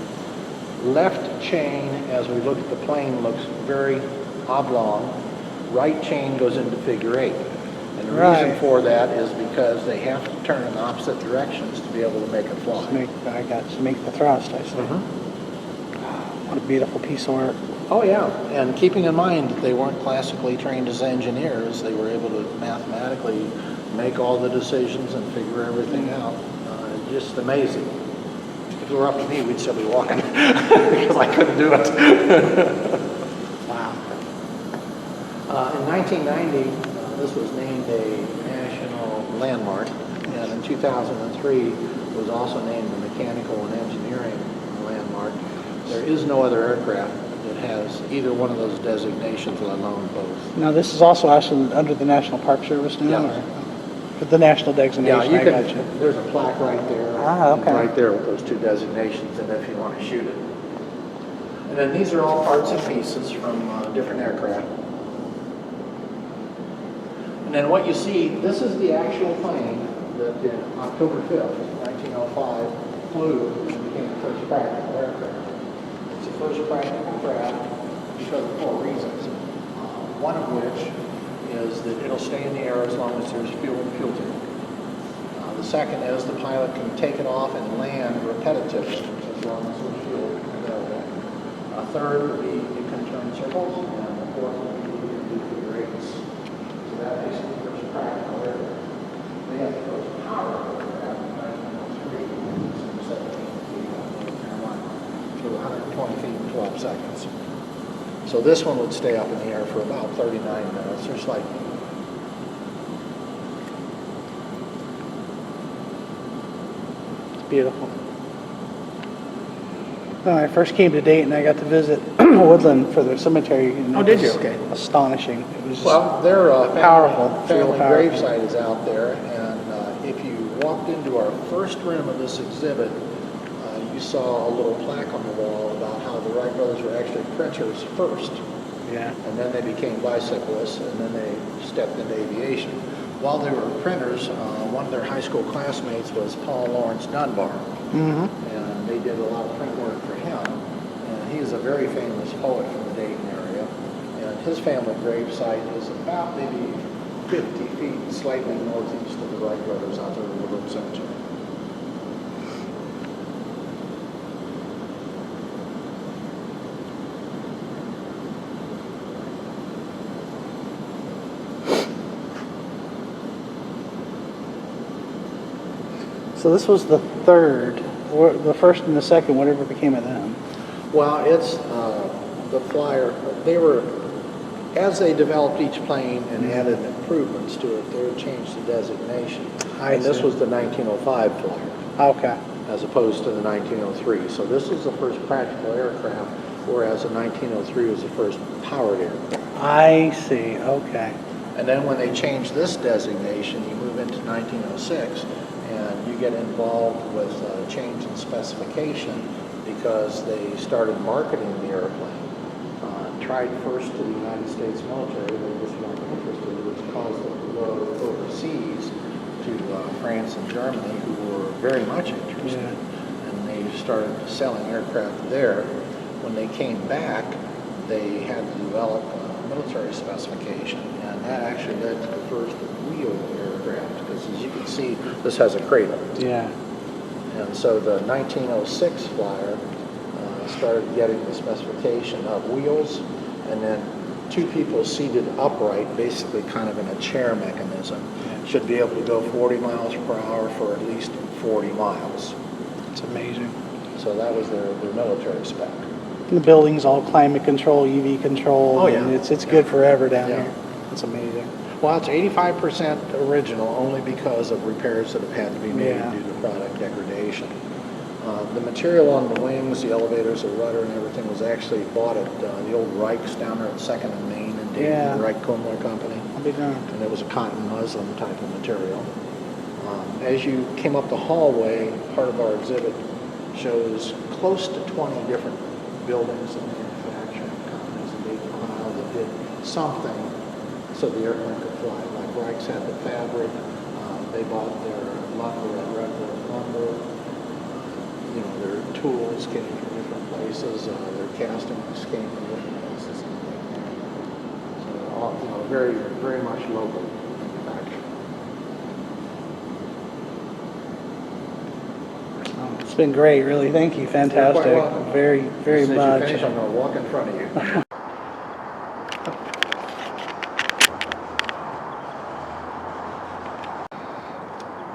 Left chain, as we look at the plane, looks very oblong. Right chain goes into figure 8. And the reason for that is because they have to turn in opposite directions to be able to make it fly. To make the thrust, I see. What a beautiful piece of work. Oh yeah, and keeping in mind that they weren't classically trained as engineers, they were able to mathematically make all the decisions and figure everything out. Just amazing. If it were up to me, we'd still be walking because I couldn't do it. Wow. In 1990, this was named a national landmark, and in 2003 was also named a mechanical and engineering landmark. There is no other aircraft that has either one of those designations, let alone both. Now, this is also actually under the National Park Service now? Yeah. Or the national designation, Yeah, I got you. There's a plaque right there. Okay. Right there with those 2 designations, and if you want to shoot it. And then these are all parts and pieces from different aircraft. And then what you see, this is the actual plane that in October 5th, 1905, flew and became the first practical aircraft. It's the first practical craft because of 4 reasons. One of which is that it'll stay in the air as long as there's fuel and fuel tank. The second is the pilot can take it off and land repetitively as long as there's fuel available. A third would be it can turn circles, and the fourth would be it can do figure 8s. So that makes it the first practical aircraft. They had the first power aircraft in 1903, in 17 feet out of North Carolina, flew 120 feet in 12 seconds. So this one would stay up in the air for about 39 minutes or slightly. It's beautiful. When I first came to Dayton, I got to visit Woodland for the cemetery. And Oh, it did you? was Okay. Astonishing. It was just Well, their powerful. family Powerful. gravesite is out there, and if you walked into our first room of this exhibit, you saw a little plaque on the wall about how the Wright brothers were actually printers first, Yeah. and then they became bicyclists, and then they stepped into aviation. While they were printers, one of their high school classmates was Paul Lawrence Dunbar, Mm-hmm. and they did a lot of print work for him. And he is a very famous poet from the Dayton area, and his family gravesite is about maybe 50 feet slightly northeast of the Wright brothers out there in the Woodland Cemetery. So this was the third, or the first and the second, whatever became of them. Well, it's the flyer. They were, as they developed each plane and added improvements to it, they would change the designation. And this was the 1905 flyer, Okay. as opposed to the 1903. So this is the first practical aircraft, whereas the 1903 was the first powered aircraft. I see. Okay. And then when they changed this designation, you move into 1906, and you get involved with change in specification because they started marketing the airplane. Tried first to the United States military, they just weren't interested, which caused them to go overseas to France and Germany, who were very much interested. Yeah. And they started selling aircraft there. When they came back, they had to develop a military specification, and that actually led to the first wheeled aircraft, because as you can see, this has a cradle. Yeah. And so the 1906 flyer started getting the specification of wheels, and then two people seated upright, basically kind of in a chair mechanism, should be able to go 40 miles per hour for at least 40 miles. It's amazing. So that was their military spec. And the building's all climate control, UV control. Oh, yeah. And it's good forever down Yeah. here. It's amazing. Well, it's 85% original, only because of repairs that have had to be made Yeah. due to product degradation. The material on the wings, the elevators, the rudder, and everything was actually bought at the old Reich's down there at 2nd and Main in Dayton, Yeah. the Reich Kumler Company. I'll be darned. And it was a cotton muslin type of material. As you came up the hallway, part of our exhibit shows close to 20 different buildings and manufacturing companies in Dayton, Ohio that did something so the airplane could fly. Like Reich's had the fabric, they bought their lumber at Redwood Lumber. You know, their tools came from different places, their castings came from different places. So, all, you know, very, very much local manufacturing. Oh, it's been great, really. Thank you. Fantastic. You're quite welcome. Very, very As soon as much. you finish, I'm going to walk in front of you.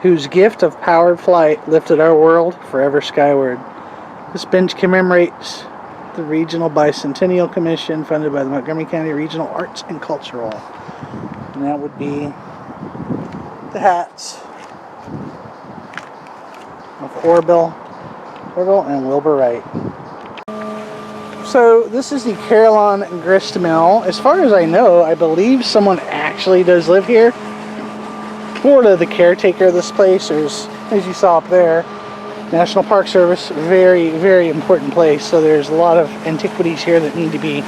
Whose gift of powered flight lifted our world forever skyward. This bench commemorates the Regional Bicentennial Commission funded by the Montgomery County Regional Arts and Cultural. And that would be the hats of Orville and Wilbur Wright. So this is the Carillon Grist Mill. As far as I know, I believe someone actually does live here. Florida, the caretaker of this place, there's, as you saw up there, National Park Service, very, very important place. So there's a lot of antiquities here that need to be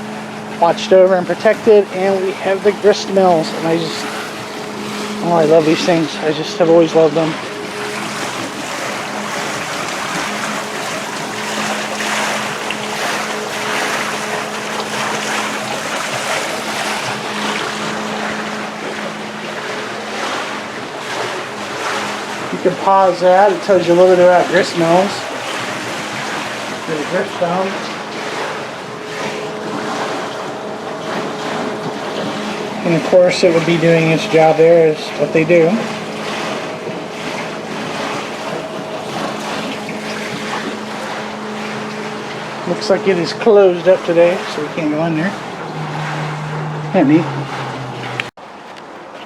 watched over and protected. And we have the grist mills, and I love these things. I just have always loved them. You can pause that. It tells you a little bit about grist mills. There's a grist stone. And of course it would be doing its job there, is what they do. Looks like it is closed up today, so we can't go in there. Kind of neat.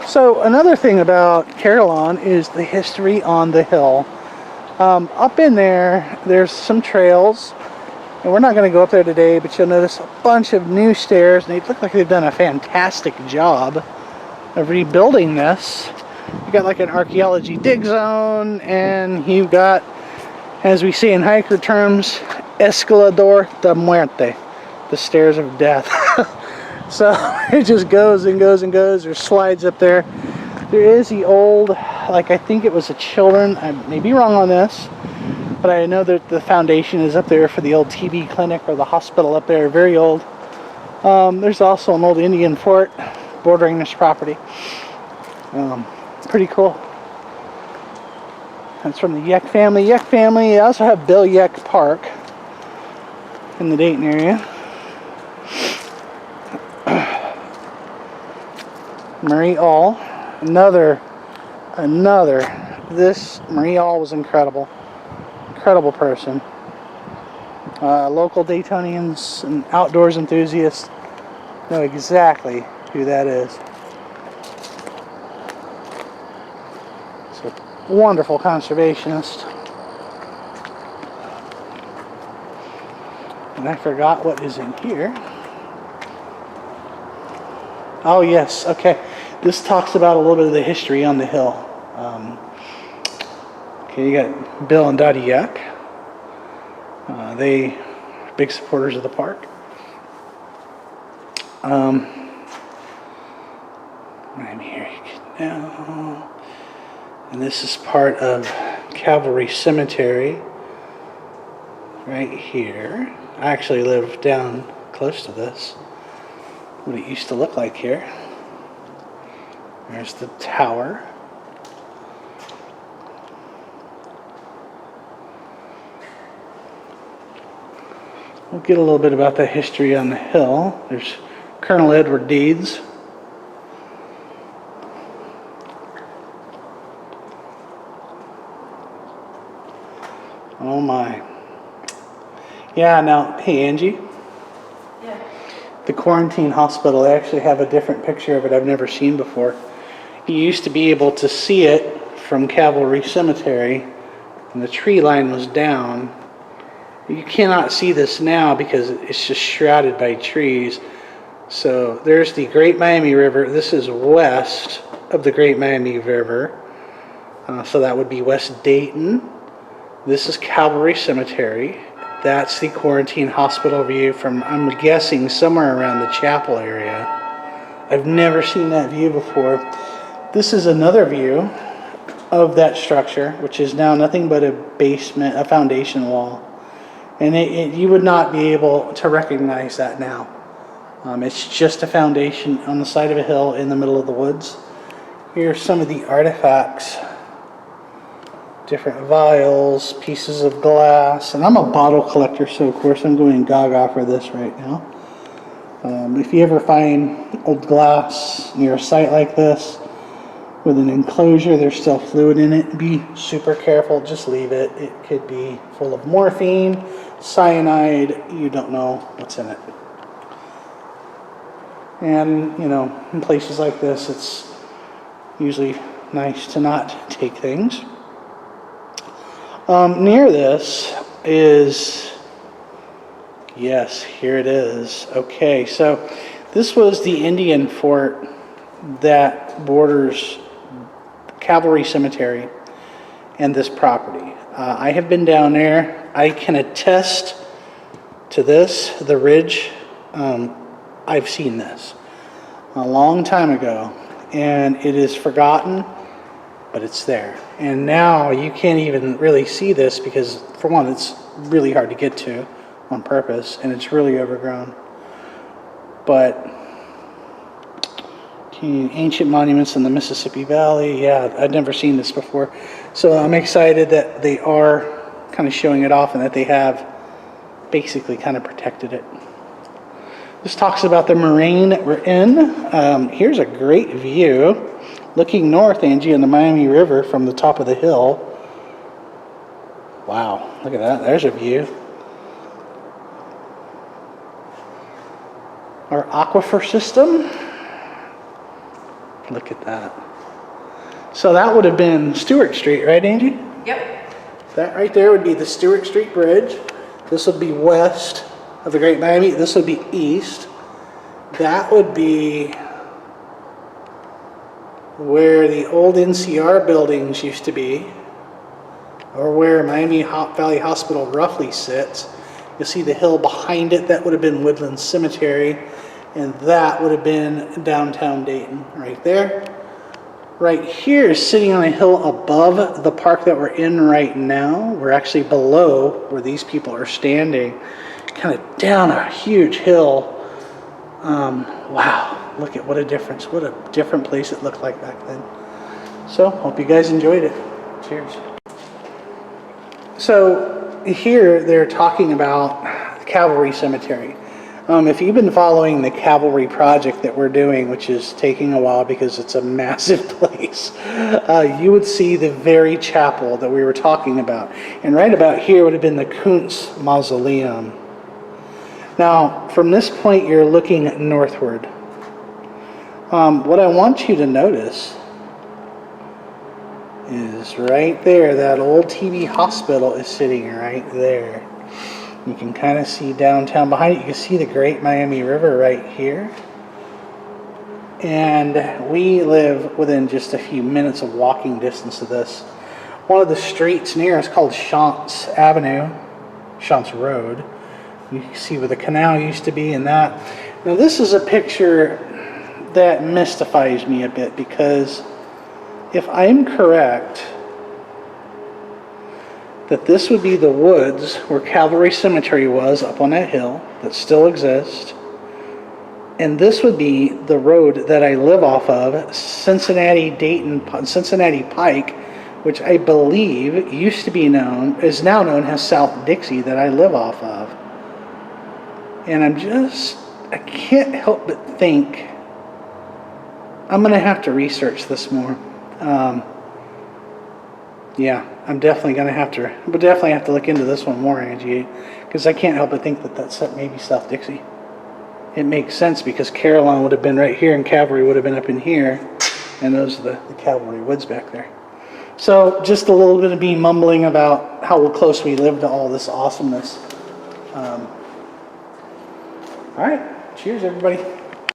So another thing about Carillon is the history on the hill. Up in there, there's some trails, And we're not going to go up there today, but you'll notice a bunch of new stairs, and they look like they've done a fantastic job of rebuilding this. You got like an archaeology dig zone, and you've got, as we say in hiker terms, Escalador de Muerte, the stairs of death. So it just goes and goes and goes. There's slides up there. There is the old, like I think it was a children, I may be wrong on this, but I know that the foundation is up there for the old TB clinic or the hospital up there, very old. There's also an old Indian fort bordering this property. Pretty cool. That's from the Yeck family. Yeck family, they also have Bill Yeck Park in the Dayton area. Marie All, this Marie All was incredible person. Local Daytonians and outdoors enthusiasts know exactly who that is. So, wonderful conservationist. And I forgot what is in here. Oh yes, okay. This talks about a little bit of the history on the hill. Okay, you got Bill and Dottie Yuck. They are big supporters of the park. I'm here now. And this is part of Cavalry Cemetery. Right here. I actually live down close to this. What it used to look like here. There's the tower. We'll get a little bit about the history on the hill. There's Colonel Edward Deeds. Oh my. Yeah, now, hey Angie. Yeah. The quarantine hospital, they actually have a different picture of it I've never seen before. You used to be able to see it from Cavalry Cemetery, and the tree line was down. You cannot see this now because it's just shrouded by trees. So there's the Great Miami River. This is west of the Great Miami River. So that would be West Dayton. This is Cavalry Cemetery. That's the quarantine hospital view from, I'm guessing, somewhere around the chapel area. I've never seen that view before. This is another view of that structure, which is now nothing but a basement, a foundation wall. And you would not be able to recognize that now. It's just a foundation on the side of a hill in the middle of the woods. Here are some of the artifacts. Different vials, pieces of glass, and I'm a bottle collector, so of course I'm going gaga for this right now. If you ever find old glass near a site like this with an enclosure, there's still fluid in it, be super careful, just leave it. It could be full of morphine, cyanide, you don't know what's in it. And, you know, in places like this, it's usually nice to not take things. Near this is, yes, here it is. Okay, so this was the Indian fort that borders Cavalry Cemetery and this property. I have been down there. I can attest to this, the ridge. I've seen this a long time ago, and it is forgotten, but it's there. And now you can't even really see this because, for one, it's really hard to get to on purpose, and it's really overgrown. But ancient monuments in the Mississippi Valley, yeah, I'd never seen this before. So I'm excited that they are kind of showing it off and that they have basically kind of protected it. This talks about the moraine that we're in. Here's a great view. Looking north, Angie, on the Miami River from the top of the hill. Wow, look at that. There's a view. Our aquifer system. Look at that. So that would have been Stewart Street, right, Angie? Yep. That right there would be the Stewart Street Bridge. This would be west of the Great Miami. This would be east. That would be where the old NCR buildings used to be, or where Miami Valley Hospital roughly sits. You'll see the hill behind it. That would have been Woodland Cemetery, and that would have been downtown Dayton right there. Right here, sitting on a hill above the park that we're in right now, we're actually below where these people are standing, kind of down a huge hill. Wow, look at what a difference. What a different place it looked like back then. So, hope you guys enjoyed it. Cheers. So, here they're talking about Cavalry Cemetery. If you've been following the Cavalry project that we're doing, which is taking a while because it's a massive place, you would see the very chapel that we were talking about. And right about here would have been the Kuntz Mausoleum. Now, from this point, you're looking northward. What I want you to notice is right there, that old TB hospital is sitting right there. You can kind of see downtown behind it. You can see the Great Miami River right here. And we live within just a few minutes of walking distance of this. One of the streets near is called Chance Avenue, Chance Road. You can see where the canal used to be and that. Now this is a picture that mystifies me a bit, because if I'm correct, that this would be the woods where Cavalry Cemetery was, up on that hill that still exists. And this would be the road that I live off of, Cincinnati Pike, which I believe is now known as South Dixie, that I live off of. And I can't help but think I'm going to have to research this more. Yeah, I'm definitely going to have to look into this one more, Angie, because I can't help but think that that's maybe South Dixie. It makes sense because Carillon would have been right here and Cavalry would have been up in here, and those are the Cavalry woods back there. So just a little bit of me mumbling about how close we live to all this awesomeness. All right, cheers everybody.